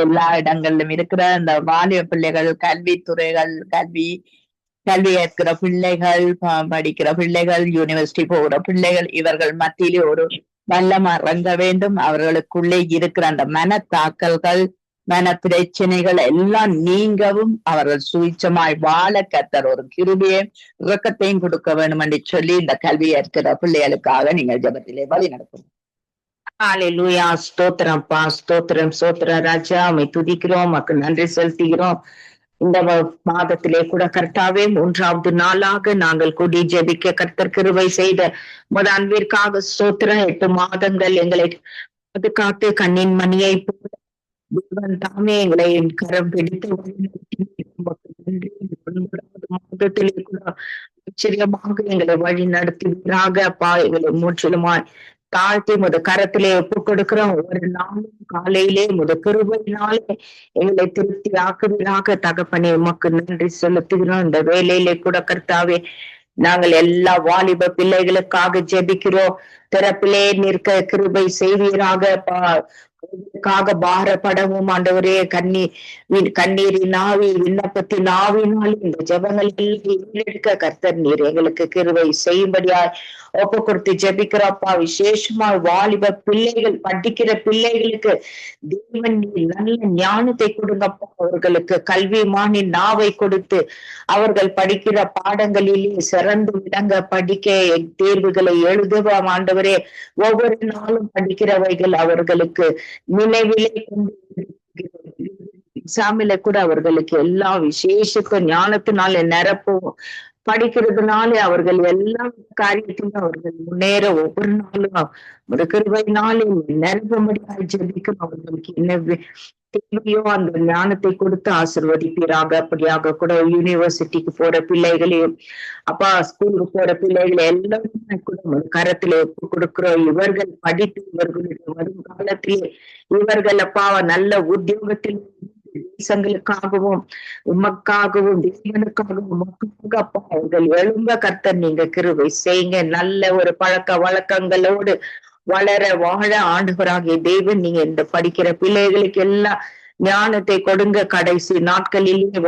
எல்லா இடங்களிலும் இருக்கிற இந்த வாலிப பிள்ளைகள், கல்வித்துறைகள், கல்வி ஏற்கிற பிள்ளைகள், படிக்கிற பிள்ளைகள், யூனிவர்சிட்டி போகிற பிள்ளைகள், இவர்கள் மத்தியிலே ஒரு வல்லம் இறங்க வேண்டும். அவர்களுக்குள்ளே இருக்கிற அந்த மனத்தாக்கல்கள், மன பிரச்சனைகள் எல்லாம் நீங்கவும் அவர்கள் சுவிச்சமாய் வாழ கர்த்தர் ஒரு கிருபையும் இரக்கத்தையும் கொடுக்க வேண்டும் என்று சொல்லி இந்த கல்வி ஏற்கிற பிள்ளைகளுக்காக நீங்கள் ஜெபத்திலே வழி நடத்தும். ஹல்லேலூயா. ஸ்தோத்திரம் அப்பா. ஸ்தோத்திரம் ஸ்தோத்திரம் ராஜா. உம்மை துதிக்கிறோம், உமக்கு நன்றி செலுத்துகிறோம். இந்த மாதத்திலே கூட கர்த்தாவே 3வது நாளாக நாங்கள் கூடி ஜெபிக்க கர்த்தர் கிருபை செய்த உமது அன்பிற்காக ஸ்தோத்திரம். 8 மாதங்கள் எங்களை பாதுகாத்து கண்ணின் மணியை போல தேவன் தாமே எங்களை கரம் பிடித்து மாதத்திலே கூட ஆச்சரியமாக எங்களை வழி நடத்துவீராக அப்பா. எங்களை முற்றிலுமாய் தாழ்த்தி முத கரத்திலே ஒப்பு கொடுக்கிறோம். ஒவ்வொரு நாளும் காலையிலே முத கிருபையினாலே எங்களை திருப்தி ஆக்குவீராக தகப்பனே. உமக்கு நன்றி செலுத்துகிறோம். இந்த வேலையிலே கூட கர்த்தாவே நாங்கள் எல்லா வாலிப பிள்ளைகளுக்காக ஜெபிக்கிறோம். திறப்பிலே நிற்க கிருபை செய்வீராக. பாரப்படவும் ஆண்டவரே கண்ணீரின் ஆவி விண்ணப்பத்தின் ஆவினால் இந்த ஜெபங்கள் எடுக்க கர்த்தர் நீர் எங்களுக்கு கிருபை செய்யும்படியாய் ஒப்பு கொடுத்து ஜெபிக்கிறப்பா. விசேஷமா வாலிப பிள்ளைகள், படிக்கிற பிள்ளைகளுக்கு தேவன் நல்ல ஞானத்தை கொடுங்கப்பா. அவர்களுக்கு கல்விமானின் நாவை கொடுத்து அவர்கள் படிக்கிற பாடங்களிலே சிறந்து விளங்க படிக்க தேர்வுகளை எழுதுவ ஆண்டவரே. ஒவ்வொரு நாளும் படிக்கிறவைகள் அவர்களுக்கு நினைவிலே கொண்டு எக்ஸாமில கூட அவர்களுக்கு எல்லா விசேஷத்த ஞானத்தினால நிரப்பவும், படிக்கிறதுனாலே அவர்கள் எல்லா காரியத்திலும் அவர்கள் முன்னேற ஒவ்வொரு நாளும் ஒரு கிருபையினாலே நிரப்பும்படியாக ஜெபிக்கும். அவர்களுக்கு என்ன தேவையோ அந்த ஞானத்தை கொடுத்து ஆசிர்வதிப்பீராக. அப்படியாக கூட யூனிவர்சிட்டிக்கு போற பிள்ளைகளையும் அப்பா, ஸ்கூலுக்கு போற பிள்ளைகளை எல்லாருமே கூட ஒரு கரத்திலே ஒப்பு கொடுக்கிறோம். இவர்கள் படித்து இவர்களுடைய வரும் காலத்திலே இவர்கள் அப்பா நல்ல உத்தியோகத்தில் தேசங்களுக்காகவும் உமக்காகவும் தேவனுக்காகவும் உமக்காக அப்பா அவர்கள் எழும்ப கர்த்தர் நீங்க கிருபை செய்யுங்க. நல்ல ஒரு பழக்க வழக்கங்களோடு வளர வாழ ஆண்டவராகிய தேவன் நீங்க இந்த படிக்கிற பிள்ளைகளுக்கு எல்லாம் ஞானத்தை கொடுங்க. கடைசி நாட்களிலே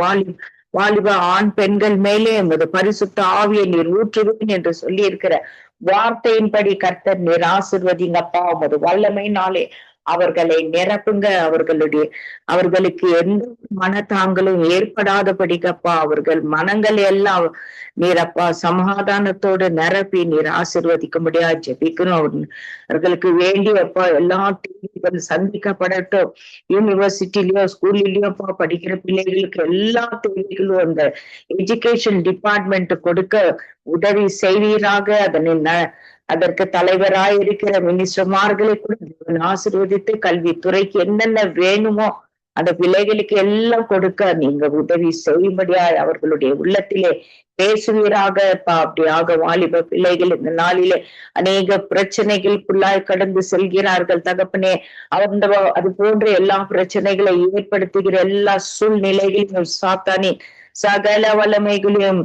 வாலிப ஆண் பெண்கள் மேலே எமது பரிசுத்த ஆவியை நீர் ஊற்றுவேன் என்று சொல்லி இருக்கிற வார்த்தையின்படி கர்த்தர் நீர் ஆசிர்வதிங்கப்பா. உமது வல்லமையினாலே அவர்களை நிரப்புங்க. அவர்களுக்கு எந்த மனத்தாங்களும் ஏற்படாதபடிக்கப்பா அவர்கள் மனங்கள் எல்லாம் நீரப்பா சமாதானத்தோடு நிரப்பி நீர் ஆசீர்வதிக்கும்படியா ஜெபிக்கணும். அவர்களுக்கு வேண்டியப்பா எல்லா தேவைகள் சந்திக்கப்படட்டும். யூனிவர்சிட்டிலயோ ஸ்கூல்லயோ படிக்கிற பிள்ளைகளுக்கு எல்லா தேவைகளும் அந்த எஜுகேஷன் டிபார்ட்மெண்ட் கொடுக்க உதவி செய்வீராக. அதற்கு தலைவராய் இருக்கிற மினிஸ்டர்மார்களை கூட ஆசீர்வதித்து கல்வித்துறைக்கு என்னென்ன வேணுமோ அந்த பிள்ளைகளுக்கு எல்லாம் கொடுக்க நீங்க உதவி செய்யும்படியா அவர்களுடைய உள்ளத்திலே பேசுவீராக. அப்படியாக வாலிப பிள்ளைகள் இந்த நாளிலே அநேக பிரச்சனைகளுக்குள்ளாய் கடந்து செல்கிறார்கள் தகப்பனே. அது போன்ற எல்லா பிரச்சனைகளை ஏற்படுத்துகிற எல்லா சூழ்நிலைகளையும் சாத்தானே சகல வல்லமைகளையும்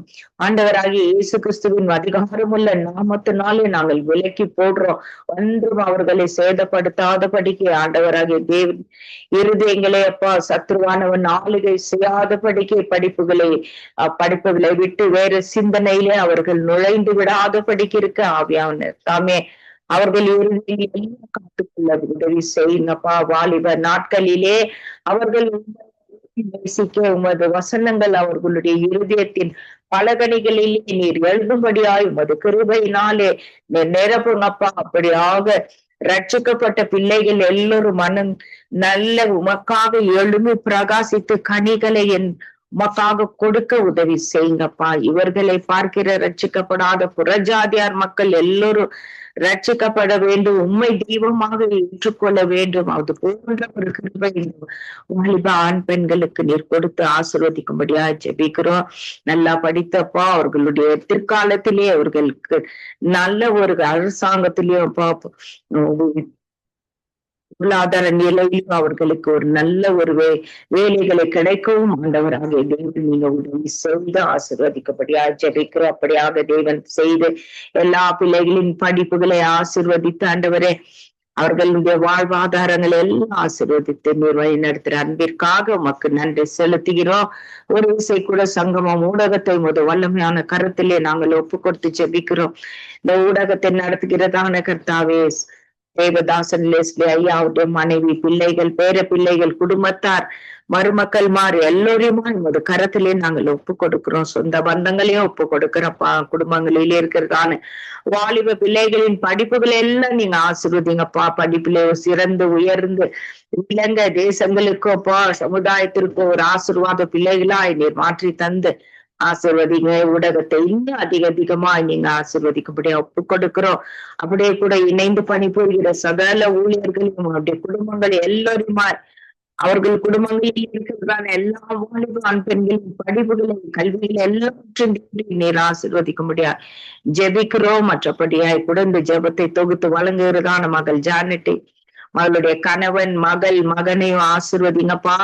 ஆண்டவராகிய இயேசு கிறிஸ்துவின் அதிகாரமுள்ள நாமத்தினாலே நாங்கள் விலக்கி போடுறோம். ஒன்றும் அவர்களை சேதப்படுத்தாதபடிக்கு ஆண்டவராகிய தேவன் இருதயங்களே அப்பா சத்ருவானவன் ஆளுகை செய்யாதபடிக்கு படிப்புகளை விட்டு வேறு சிந்தனையிலே அவர்கள் நுழைந்து விடாதபடிக்கு இருக்க ஆவியானவர் தாமே அவர்கள் இருதயங்களை காத்துக்கொள்ள உதவி செய்யுங்கப்பா. வாலிப நாட்களிலே அவர்கள் நேசிக்க உமது வசனங்கள் அவர்களுடைய இருதயத்தின் பலகணிகளிலே நீர் எழுதும்படியாய் உமது கிருபையினாலே நீர் நிரப்புங்கப்பா. அப்படியாக ரட்சிக்கப்பட்ட பிள்ளைகள் எல்லோரும் நல்ல உமக்காக எழுமி பிரகாசித்து கனிகளை உமக்காக கொடுக்க உதவி செய்யுங்கப்பா. இவர்களை பார்க்கிற ரட்சிக்கப்படாத புறஜாதியார் மக்கள் எல்லோரும் ரட்சிக்கப்பட வேண்டும், உண்மை தெய்வமாக ஏற்றுக்கொள்ள வேண்டும். அது போன்ற ஒரு கிருபை வாலிப ஆண் பெண்களுக்கு நீர் கொடுத்து ஆசீர்வதிக்கும்படியா ஜெபிக்கிறோம். நல்லா படித்தப்பா அவர்களுடைய பிற்காலத்திலே அவர்களுக்கு நல்ல ஒரு அரசாங்கத்திலேயும் பொருளாதார நிலையிலும் அவர்களுக்கு ஒரு நல்ல ஒரு வேலைகளை கிடைக்கவும் ஆண்டவராக தேவன் நீங்க உதவி செய்து ஆசீர்வதிக்கப்படியா ஜெபிக்கிறோம். அப்படியாக தேவன் செய்து எல்லா பிள்ளைகளின் படிப்புகளை ஆசீர்வதித்து ஆண்டவரே அவர்களுடைய வாழ்வாதாரங்களை எல்லாம் ஆசீர்வதித்து நீர் வழி நடத்துற அன்பிற்காக உமக்கு நன்றி செலுத்துகிறோம். ஒரு விசை கூட சங்கமம் ஊடகத்தை வல்லமையான கருத்திலே நாங்கள் ஒப்பு கொடுத்து ஜெபிக்கிறோம். இந்த ஊடகத்தை நடத்துகிறதான கர்த்தாவே தேவதாசன் லெஸ்லி ஐயாவுடைய மனைவி பிள்ளைகள் பேர பிள்ளைகள் குடும்பத்தார் மருமக்கள் மாறு எல்லோரையுமா உங்களோட கரத்திலே நாங்கள் ஒப்பு கொடுக்கிறோம். சொந்த பந்தங்களையும் ஒப்பு கொடுக்கிறப்பா. குடும்பங்களிலே இருக்கிறதான வாலிப பிள்ளைகளின் படிப்புகளை எல்லாம் நீங்க ஆசீர்வதிங்கப்பா. படிப்பிலே சிறந்து உயர்ந்து இலங்கை தேசங்களுக்கும் அப்பா சமுதாயத்திற்கும் ஒரு ஆசீர்வாத பிள்ளைகளாய் நீர் மாற்றி தந்து ஆசீர்வதிங்க. ஊடகத்தை இன்னும் அதிகமா நீங்க ஆசீர்வதிக்கப்படியா ஒப்பு கொடுக்கிறோம். அப்படியே கூட இணைந்து பணிபுரிகிற சகல ஊழியர்களையும் அவருடைய குடும்பங்கள் எல்லோருமா அவர்கள் குடும்பங்களில் இருக்கிறதான எல்லா வாலிப ஆண் பெண்களின் படிப்புகளை கல்விகளை எல்லாவற்றும் நீர் ஆசீர்வதிக்கும்படியா ஜெபிக்கிறோம். மற்றபடியாய் கூட இந்த ஜெபத்தை தொகுத்து வழங்குகிறதான மகள் ஜானட்டை மகளுடைய கணவன் மகனையும் ஆசீர்வதிங்கப்பா.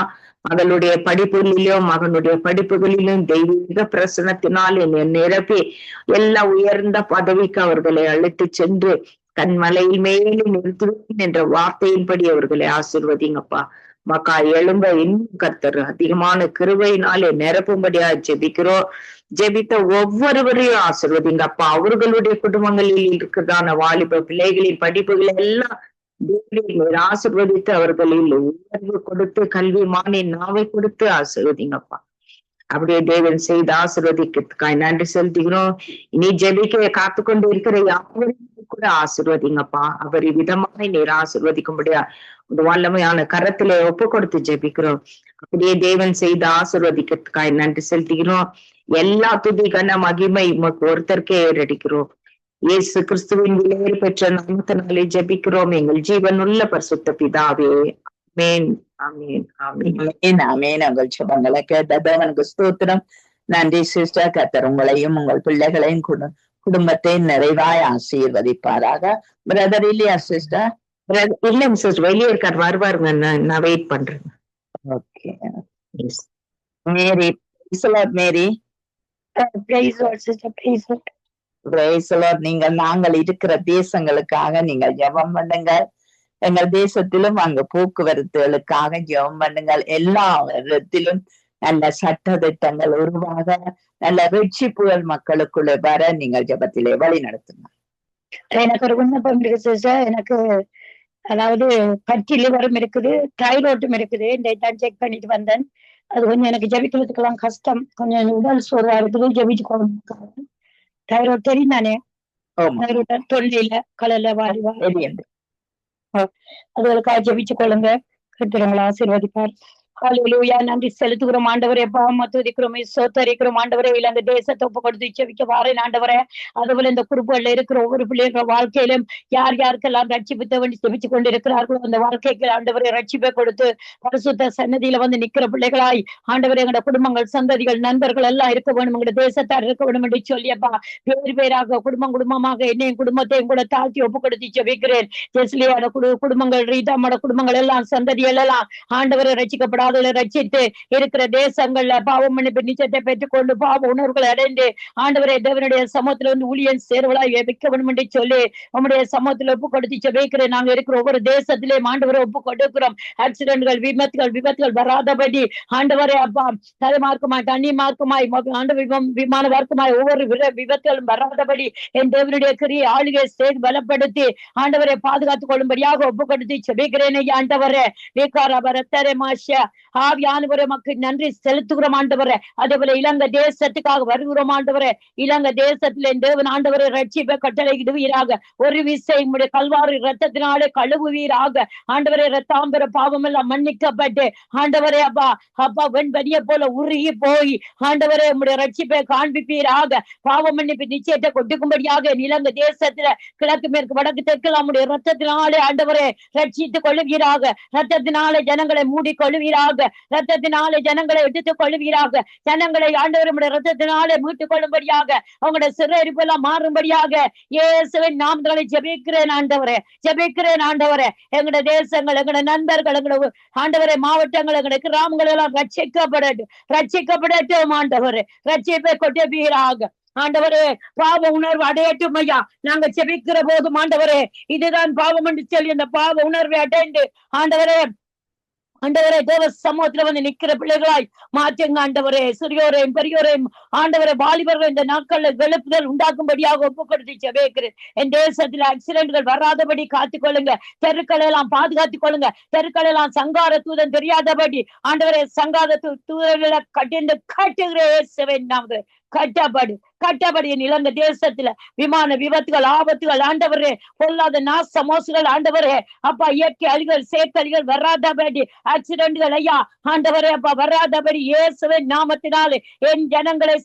மகளுடைய படிப்புகளிலும் மகனுடைய படிப்புகளிலும் தெய்வீக பிரசனத்தினால் என்னை நிரப்பி எல்லா உயர்ந்த பதவிக்கு அவர்களை அழைத்து சென்று கண்மலையில் மேலே நிறுத்துவேன் என்ற வார்த்தையின்படி அவர்களை ஆசீர்வதிங்கப்பா. மக்கா எழும்ப இன்னும் கர்த்தர் அதிகமான கிருபையினாலே நிரப்பும்படியா ஜெபிக்கிறோம். ஜெபித்த ஒவ்வொருவரையும் ஆசீர்வதிங்கப்பா. அவர்களுடைய குடும்பங்களில் இருக்கிறதான வாலிப பிள்ளைகளின் படிப்புகளை எல்லாம் ஆசீர்வதித்து அவர்களில் உயர்வு கொடுத்து கல்வி மானின் நாவை கொடுத்து ஆசீர்வதிங்கப்பா. அப்படியே தேவன் செய்து ஆசீர்வதிக்கிறதுக்காய் நன்றி செலுத்துகிறோம். இனி ஜெபிக்க காத்துக்கொண்டு இருக்கிற யாவரையும் கூட ஆசீர்வதிங்கப்பா. அவர் விதமாய் நீர் ஆசீர்வதிக்கும்படியா ஒரு வல்லமையான கரத்திலே ஒப்பு கொடுத்து ஜெபிக்கிறோம். அப்படியே தேவன் செய்து ஆசீர்வதிக்கிறதுக்காய் நன்றி செலுத்துகிறோம். எல்லா துதி கன மகிமை உமக்கு ஒருத்தருக்கே ஏறடிக்கிறோம். இயேசு கிறிஸ்துவின் விலையேறு பெற்ற நாமத்தினாலே ஜெபிக்கிறோம் எங்கள் ஜீவனுள்ள பரிசுத்த பிதாவே. ஆமென், ஆமென், ஆமென். ஆமென், ஆமென். உங்கள் ஜெபங்களை கேட்ட தேவனுக்கு ஸ்தோத்திரம். நன்றி சிஸ்டர். கர்த்தர் உங்களையும் உங்கள் பிள்ளைகளையும் குடும்பத்தை நிறைவாய் ஆசீர்வதிப்பாராக. பிரதர் இல்லையா சிஸ்டர்? இல்லைங்க சிஸ்டர், வெளியே இருக்கார், வருவாருங்க. நான் வெயிட் பண்றேன். ஓகே. மேரி, மேரி நாங்கள் இருக்கிற தேசங்களுக்காக நீங்கள் ஜெபம் பண்ணுங்க. எங்கள் தேசத்திலும் அங்கு போக்குவரத்துகளுக்காக ஜெபம் பண்ணுங்கள். எல்லா இடத்திலும் நல்ல சட்ட திட்டங்கள் உருவாக, நல்ல வெற்றிப்புகள் மக்களுக்குள்ளே வர நீங்கள் ஜெபத்திலே வழி நடத்துங்க. எனக்கு ஒரு விண்ணப்பம் இருக்கு சிஸ்டர். எனக்கு அதாவது பற்றி லிவரும் இருக்குது, தைராய்டும் இருக்குது. இந்த செக் பண்ணிட்டு வந்தேன். அது கொஞ்சம் எனக்கு ஜெபிக்கிறதுக்கெல்லாம் கஷ்டம், கொஞ்சம் உடல் சோர்வா இருக்குது. ஜெபிச்சு கொண்டு தைராய்டு தெரியும் தானே? தைராய்டு தொல்லையில கலையில வாரிவா அதுகளுக்காக ஜெபிச்சு கொள்ளுங்க. கர்த்தர் ஆசீர்வதிப்பார். ஹல்லேலூயா. நன்றி செலுத்துகிறோம் ஆண்டவரே. துதிக்கிறோம், சோத்தரிக்கிறோம் ஆண்டவரே. இலங்கை தேசத்தை ஒப்பு கொடுத்து செவிக்க வாரேன் ஆண்டவரே. அதுபோல இந்த குரூப்புகள்ல இருக்கிற ஒவ்வொரு பிள்ளைங்க வாழ்க்கையிலும் யார் யாருக்கெல்லாம் ரட்சிப்பு தேவன் செவிச்சு கொண்டு இருக்கிறார்களோ அந்த வாழ்க்கைக்கு ஆண்டவரே ரட்சிப்பை கொடுத்து பரிசுத்த சன்னதியில வந்து நிக்கிற பிள்ளைகளாய் ஆண்டவரே எங்களோட குடும்பங்கள், சந்ததிகள், நண்பர்கள் எல்லாம் இருக்க வேணும், எங்களோட தேசத்தார் இருக்க வேணும் என்று சொல்லியப்பா பேர் பேராக குடும்பமாக என்னையும் குடும்பத்தையும் கூட தாழ்த்தி ஒப்பு கொடுத்து செவிக்கிறேன். ஜெஸ்லியோட குடும்பங்கள், ரீதாமோட குடும்பங்கள் எல்லாம், சந்ததிகள் எல்லாம் ஆண்டவரை ரட்சிக்கப்படாத ரட்சித்து இருக்கிற தேசங்கள்ல பாவ மன்னிப்பு நிச்சயத்தை பெற்றுக்கொண்டு பாவ உணர்வுகளை அடைந்து ஆண்டவரே தேவனுடைய சமூகத்துல வந்து ஊழியன் சேர்வலாய் வைக்க வேண்டும் என்று சொல்லி நம்முடைய சமூகத்துல ஒப்பு கொடுத்து ஜெபிக்கிறேன். நாங்க இருக்கிற ஒவ்வொரு தேசத்திலேயும் ஆண்டவரை ஒப்பு கொடுக்கிறோம். ஆக்சிடென்ட்கள், விபத்துகள் வராதபடி ஆண்டவரே அப்பா தலைமார்க்கமாய், தண்ணி மார்க்கமாய், ஆண்டவர் விமான மார்க்கமாய் ஒவ்வொரு விபத்துகளும் வராதபடி என் தேவனுடைய கிரியை ஆளுகை செய்து பலப்படுத்தி ஆண்டவரை பாதுகாத்துக் கொள்ளும்படியாக ஒப்பு கொடுத்து ஜெபிக்கிறேன். ஆண்டவரே வீக்காரபரத்தரே மாஷா ஆவியானவரே மக்கள் நன்றி செலுத்துகிறோம் ஆண்டவரே. அதே போல இலங்கை தேசத்துக்காக வருகிறோம் ஆண்டவரே. இலங்கை தேசத்துல தேவன் ஆண்டவரை ரட்சிப்பை கட்டளையிடுவீராக. ஒரு விசை உடைய கல்வாரி ரத்தத்தினாலே கழுவுவீராக ஆண்டவரே. ரத்தாம்பர பாவம் எல்லாம் மன்னிக்கப்பட்டு ஆண்டவரே அப்பா வெண்படிய போல உருகி போய் ஆண்டவரே உடைய ரட்சிப்பை காண்பிப்பீராக. பாவ மன்னிப்பு நிச்சயத்தை கொட்டுக்கும்படியாக இலங்கை தேசத்துல கிழக்கு மேற்கு வடக்கு தெற்கு நம்முடைய ரத்தத்தினாலே ஆண்டவரை ரட்சித்துக் கொள்ளுவீராக. ரத்தத்தினாலே ஜனங்களை மூடி கொள்ளுவீராக. ரத்தத்தினாலே ஜனங்களை எடுத்துக் கொள்ளுவீராக. ஜனங்களை ஆண்டவருடைய ரத்தத்தினாலே மீட்டுக் கொள்ளும்படியாக அவங்களுடைய சிறையிருப்பு எல்லாம் மாறும்படியாக இயேசுவின் நாமத்தினாலே ஜெபிக்கிறேன் ஆண்டவரே. ஜெபிக்கிறேன் ஆண்டவரே. எங்களுடைய தேசங்கள், எங்களுடைய நண்பர்கள், எங்களுடைய ஆண்டவரே மாவட்டங்கள், எங்களுடைய கிராமங்கள் எல்லாம் ரட்சிக்கப்படட்டும் ஆண்டவரே. ரட்சிப்பை கொட்டுவீராக ஆண்டவரே. பாவ உணர்வு அடையட்டும் ஐயா. நாங்க ஜெபிக்கிற போதும் ஆண்டவரே இதுதான் பாவம் என்று சொல்லி அந்த பாவ உணர்வை அடைந்து ஆண்டவரே தேவ சமூகத்துல வந்து நிக்கிற பிள்ளைகளாய் மாற்றுங்க ஆண்டவரே. சிறியோரையும் பெரியோரையும் ஆண்டவரை வாலிபர்கள் இந்த நாட்கள்ல வெளுப்புதல் உண்டாக்கும்படியாக ஒப்பு கொடுத்து ஜெபிக்கிறேன். என் தேசத்துல ஆக்சிடென்ட்கள் வராதபடி காத்துக்கொள்ளுங்க. தெருக்களை எல்லாம் பாதுகாத்துக் கொள்ளுங்க. தெருக்களை எல்லாம் சங்கார தூதன் தெரியாதபடி ஆண்டவரை சங்கார தூதர்களை கட்டுகிறேன். கட்டபடி இலங்கை தேசத்துல விமான விபத்துகள், ஆபத்துகள் ஆண்டவரே, பொல்லாத நாசமோசுகள் ஆண்டவரே அப்பா, இயற்கை அழிகள், சேர்க்கழிகள் வராதபடி, ஆக்சிடென்ட்கள் ஐயா ஆண்டவரே அப்பா வராதபடி இயேசுவின் நாமத்தினாலே என் ஜனங்களை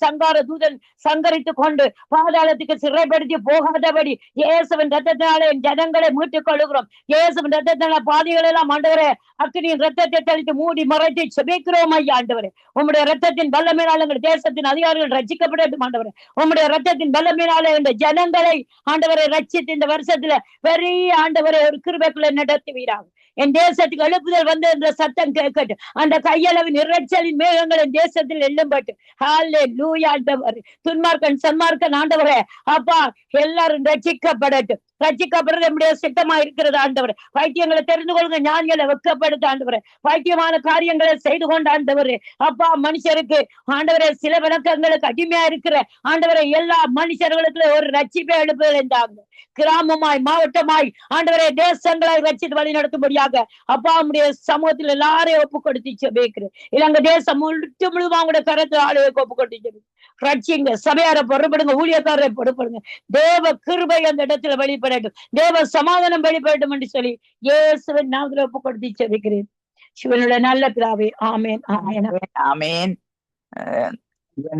சங்கார தூதன் சங்கரித்துக் கொண்டு பாதாளத்துக்கு சிறைப்படுத்தி போகாதபடி இயேசுவின் ரத்தத்தினாலே என் ஜனங்களை மீட்டுக் கொள்ளுகிறோம். இயேசுவின் ரத்தத்தினால பாதைகள் எல்லாம் ஆண்டவரே அக்கினியின் ரத்தத்தை தெளித்து மூடி மறைத்து செபிக்கிறோம் ஐயா. ஆண்டவரே உம்முடைய ரத்தத்தின் வல்லமையினால் எங்கள் தேசத்தின் அதிகாரிகள் ரட்சிக்கப்படட்டும் ஆண்டவரே. உம்முடைய ரத்தத்தின் வல்லமையினாலே இந்த ஜனங்களை ஆண்டவரை ரட்சித்து இந்த வருஷத்துல பெரிய ஆண்டவரை ஒரு கிருபைக்குள்ள நடத்துவீராக. என் தேசத்துக்கு எழுப்புதல் வந்து என்ற சத்தம் கேட்கட்டும். அந்த கையளவின் இறைச்சலின் மேகங்கள் என் தேசத்தில் எல்லும்பட்டு ஹல்லேலூயா ஆண்டவரே. துன்மார்க்கன் சன்மார்க்கன் ஆண்டவரே அப்பா எல்லாரும் ரட்சிக்கப்படட்டும். ரட்சிக்கப்படுறது நம்முடைய சித்தமா இருக்கிறது ஆண்டவர். வைத்தியங்களை தெரிந்து கொள்ளுங்க, ஞானிகளை வெட்கப்படுத்த ஆண்டவரே. வைத்தியமான காரியங்களை செய்து கொண்ட ஆண்டவரே அப்பா, மனுஷருக்கு ஆண்டவரே சில விளக்கங்களுக்கு அடிமையா இருக்கிற ஆண்டவரை எல்லா மனுஷர்களுக்கு ஒரு ரட்சிப்பை எழுப்புகிறாங்க. கிராமமாய் மாவட்டமாய் ஆண்டவரே தேசங்களை ரட்சித்து வழி நடத்தும்படியாக அப்பா உடைய சமூகத்தில் எல்லாரையும் ஒப்பு கொடுத்து செபிக்கிறேன். இலங்கை தேசம் முழுவதும் அவங்களுடைய கருத்து ஆளுவை ஒப்பு கொடுத்து ரட்சிங்க. சபையாரை பொறுப்படுங்க, ஊழியக்காரரை பொறுப்படுங்க. தேவ கிருபை அந்த இடத்துல வெளிப்படட்டும், தேவ சமாதானம் வெளிப்படட்டும் என்று சொல்லி இயேசுவின் நாமத்தில் ஒப்பு கொடுத்து செபிக்கிறேன். சிவனுடைய நல்ல பிதாவே, ஆமேன் ஆமேன் ஆமேன்.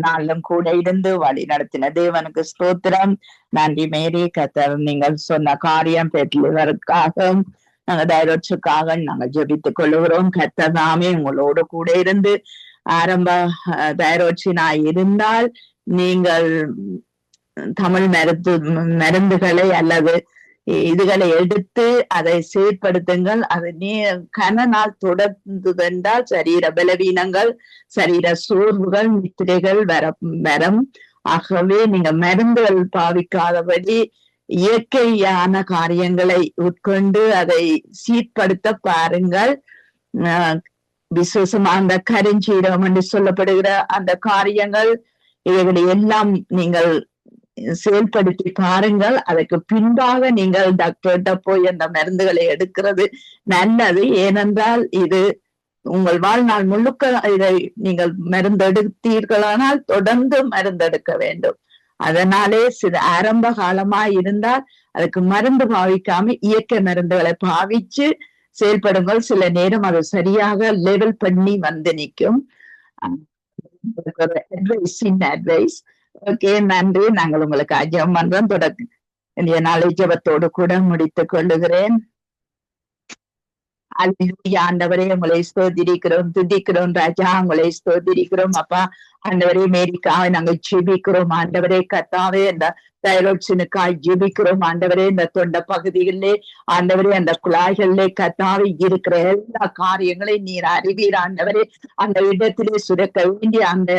நாளும் கூட இருந்து வழி நடத்தின தேவனுக்கு ஸ்தோத்திரம். நன்றி மேரி. கர்த்தர் நீங்கள் சொன்ன காரியம் பெற்றவருக்காக நாங்கள் தைரோட்சுக்காக நாங்கள் ஜெபித்துக் கொள்ளுகிறோம். கர்த்தர் நாமே உங்களோடு கூட இருந்து ஆரம்ப தைரோட்சினாய் இருந்தால் நீங்கள் தமிழ் மருந்துகளை அல்லது இதுகளை எடுத்து அதை செயற்படுத்துங்கள். அது கன நாள் தொடர்ந்து வென்றால் சரீர பலவீனங்கள், சரீர சோர்வுகள், நித்திரைகள் வரும். ஆகவே நீங்க மருந்துகள் பாவிக்காதபடி இயற்கையான காரியங்களை உட்கொண்டு அதை சீர்படுத்த பாருங்கள். விசேஷமா அந்த கருஞ்சீரம் என்று சொல்லப்படுகிற அந்த காரியங்கள் இவைகளை எல்லாம் நீங்கள் செயல்படுத்தி பாருங்கள். அதற்கு பின்பாக நீங்கள் டாக்டர்கிட்ட போய் அந்த மருந்துகளை எடுக்கிறது நல்லது. ஏனென்றால் இது உங்கள் வாழ்நாள் முழுக்க இதை நீங்கள் மருந்தெடுத்தீர்களானால் தொடர்ந்து மருந்தெடுக்க வேண்டும். அதனாலே சில ஆரம்ப காலமா இருந்தால் அதுக்கு மருந்து பாவிக்காம இயற்கை மருந்துகளை பாவிச்சு செயல்படுங்கள். சில நேரம் அது சரியாக லெவல் பண்ணி வந்து நிற்கும். அட்வைஸ். ஓகே, நன்றி. நாங்கள் உங்களுக்கு அஜயம் பண்றோம். தொடக்க நாளை ஜெபத்தோடு கூட முடித்துக் கொள்ளுகிறேன். ஆண்டவரே உங்களை ஸ்தோத்திரிக்கிறோம், துதிக்கிறோம் ராஜா, உங்களை ஸ்தோத்திரிக்கிறோம் அப்பா. ஆண்டவரே மேரிக்காக நாங்கள் ஜெபிக்கிறோம். ஆண்டவரே கர்த்தாவே அந்த தைரோட்சினுக்காய் ஜெபிக்கிறோம். ஆண்டவரே இந்த தொண்ட பகுதிகளிலே ஆண்டவரே அந்த குழாய்களிலே கர்த்தாவே இருக்கிற எல்லா காரியங்களையும் நீர் அறிவீர். ஆண்டவரே அந்த இடத்திலே சுரக்க வேண்டிய அந்த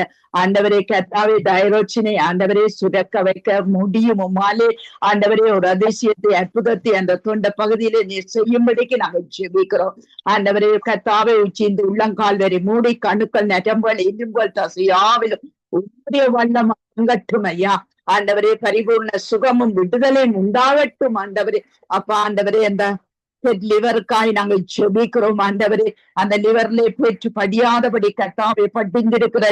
ஆண்டவரே கர்த்தாவே தைரோட்சினை ஆண்டவரே சுரக்க வைக்க முடியும் உம்மாலே. ஆண்டவரே ஒரு அதிசயத்தை அற்புதத்தை அந்த தொண்ட பகுதியிலே நீர் செய்யும்படிக்கு நாங்கள் ஜெபிக்கிறோம். ஆண்டவரே கர்த்தாவே உச்சிந்து உள்ளங்கால் வரை மூடி கணுக்கள் நரம்புகள் எலும்புகள் தசையாவிலும் உங்களுடைய வல்லமா அங்கட்டும் ஐயா. ஆண்டவரே பரிபூர்ண சுகமும் விடுதலையும் உண்டாகட்டும் ஆண்டவரே அப்பா. ஆண்டவரே அந்த லிவருக்காய் நாங்கள் ஜெபிக்கிறோம். ஆண்டவரே அந்த லிவர்ல பெற்று படியாதபடி கர்த்தாவே படிந்திருக்கிற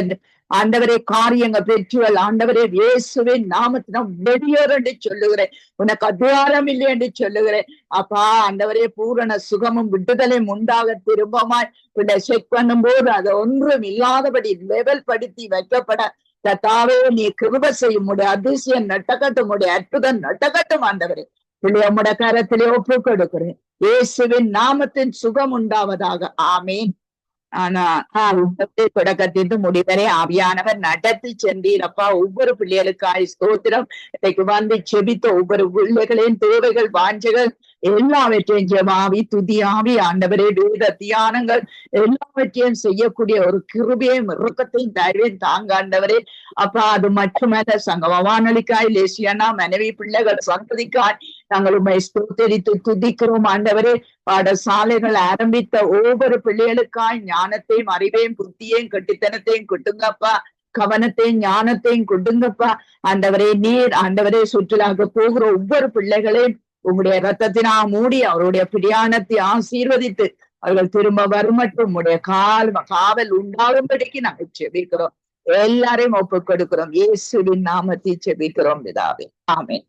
ஆண்டவரே காரியங்கள் பெற்றுவல் ஆண்டவரே இயேசுவின் நாமத்தினம் வெளியேறு என்று சொல்லுகிறேன். உனக்கு அதிகாரம் இல்லை என்று சொல்லுகிறேன் அப்பா. ஆண்டவரே பூரண சுகமும் விடுதலையும் உண்டாக திரும்பமாய் செக் பண்ணும் போது அது ஒன்றும் இல்லாதபடி லெவல் படுத்தி வைக்கப்பட கர்த்தாவே நீ கிருபை செய்யும். உடைய அதிசயம் நட்டக்கட்டும், உடைய அற்புதம் நட்டக்கட்டும் ஆண்டவரே. உடைய கரத்திலே ஒப்பு கொடுக்கிறேன். இயேசுவின் நாமத்தின் சுகம் உண்டாவதாக. ஆமேன். ஆனா தொடக்கத்திலிருந்து முடிவரை ஆவியானவர் நடத்தி சென்றீரப்பா. ஒவ்வொரு பிள்ளைகளுக்காய் ஸ்தோத்திரம். இன்னைக்கு வந்து செபித்த ஒவ்வொரு பிள்ளைகளின் தேவைகள் வாஞ்சைகள் எல்லாவற்றையும் ஜெபாவி துதியாவி ஆண்டவரே வேத தியானங்கள் எல்லாவற்றையும் செய்யக்கூடிய ஒரு கிருபையும் இறுக்கத்தையும் தயவையும் தாங்க ஆண்டவரே அப்பா. அது மட்டுமல்ல சங்கம வானொலிக்காய் லேசியானா மனைவி பிள்ளைகள் சந்ததிக்காய் நாங்கள் உண்மை ஸ்தோத்தரித்து துதிக்கிறோம் ஆண்டவரே. பாடசாலைகள் ஆரம்பித்த ஒவ்வொரு பிள்ளைகளுக்காய் ஞானத்தையும் அறிவையும் புத்தியையும் கட்டித்தனத்தையும் கொட்டுங்கப்பா. கவனத்தையும் ஞானத்தையும் கொடுங்கப்பா ஆண்டவரே. நீர் ஆண்டவரே சுற்றுலாக போகிற ஒவ்வொரு பிள்ளைகளையும் உங்களுடைய ரத்தத்தினா மூடி அவருடைய பிரியாணத்தை ஆசீர்வதித்து அவர்கள் திரும்ப வருமட்டும் உங்களுடைய காவல் உண்டாகும்படிக்கு நாங்கள் செபிக்கிறோம். எல்லாரையும் ஒப்பு கொடுக்கிறோம். இயேசுவின் நாமத்தை செபிக்கிறோம் பிதாவே. ஆமென்.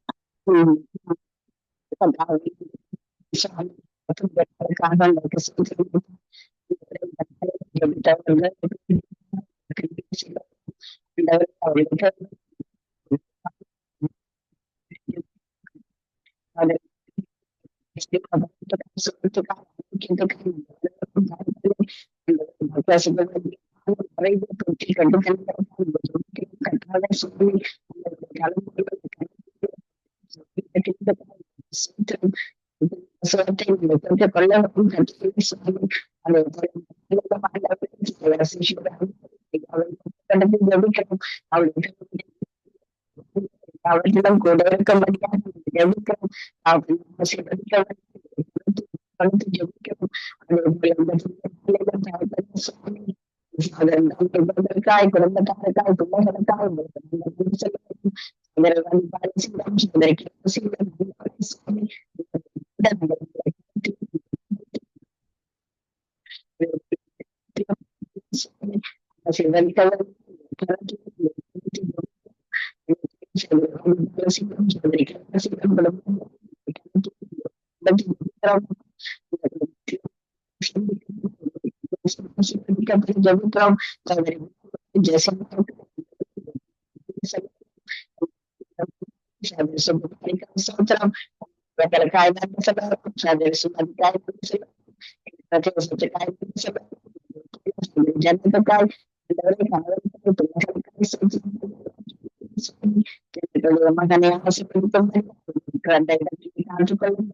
அவர்களிடம் கூட இருக்க முடியாது ஜெபிக்கிறோம். ஆசீர்வதிக்க ஜெபிக்கிறோம். குடும்பத்தாருக்காய் பிள்ளைகளுக்காய் மகனை ஆசைப்படுத்தும் அந்த இடத்தில் காற்றுக்கொள்ளும்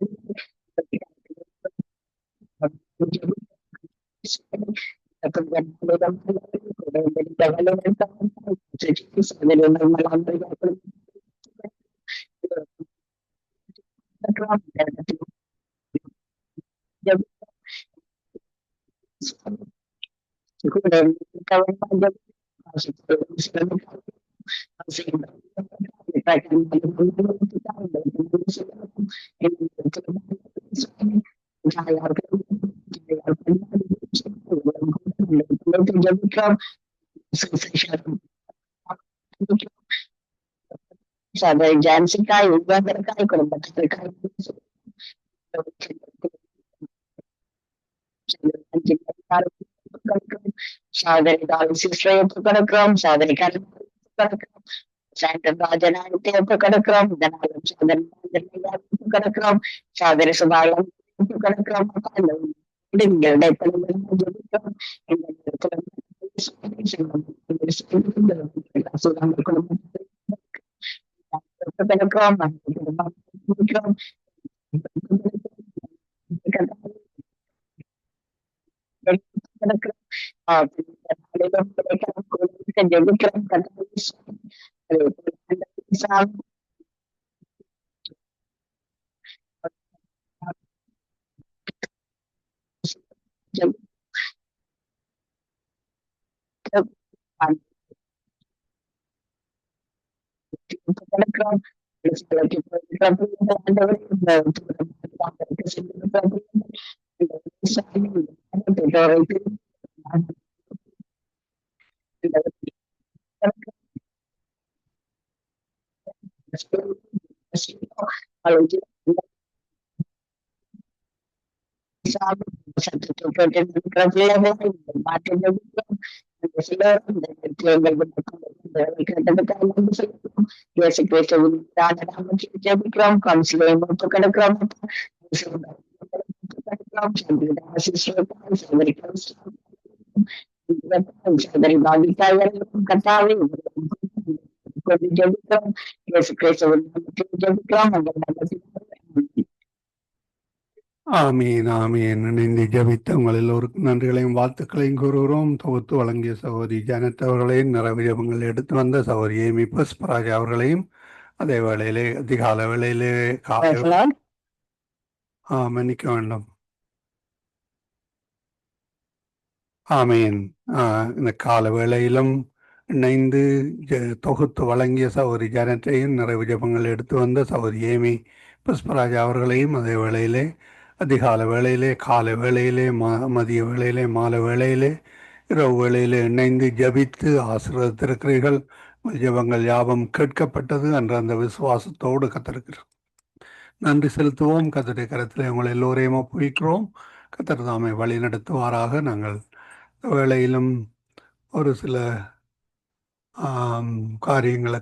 ஜான்சிக்காய் உருவாக்கறக்காய் குடும்பத்திற்காய் சாதனை சிஸ்டர்கிறோம் சாதனை ராஜனாயத்தை கிடக்கிறோம் இதனாலும் சாதனை கிடக்கிறோம் சாதனை சுபாலம் கிடக்கிறோம் ஆமீன் ஆமீன். இணைந்து ஜபித்த உங்கள் எல்லோருக்கும் நன்றிகளையும் வாழ்த்துக்களையும் கூறுகிறோம். தொகுத்து வழங்கிய சகோதரி ஜானட் அவர்களையும் நிறைவு ஜபங்கள் எடுத்து வந்த சகோதரி ஏமி புஷ்பராஜ் அவர்களையும் அதே வேளையிலே அதிகால வேளையிலே மன்னிக்க வேண்டும். ஆமீன். இந்த கால வேளையிலும் இணைந்து தொகுத்து வழங்கிய சகோதரி ஜானட்டையும் நிறைவு ஜபங்கள் எடுத்து வந்த சகோதரி ஏமி புஷ்பராஜ் அவர்களையும் அதே வேளையிலே அதிகால வேளையிலே காலை வேளையிலே மதிய வேளையிலே மாலை வேளையிலே இரவு வேளையிலே இணைந்து ஜபித்து ஆசீர்வதித்திருக்கிறீர்கள். ஜபங்கள் யாபம் கேட்கப்பட்டது என்ற அந்த விசுவாசத்தோடு கத்திருக்கிறோம். நன்றி செலுத்துவோம். கத்தருடைய கரத்தில் உங்களை எல்லோரையும் ஒப்புவிக்கிறோம். கத்தர் தாமை வழி நடத்துவாராக. நாங்கள் வேளையிலும் ஒரு சில காரியங்களை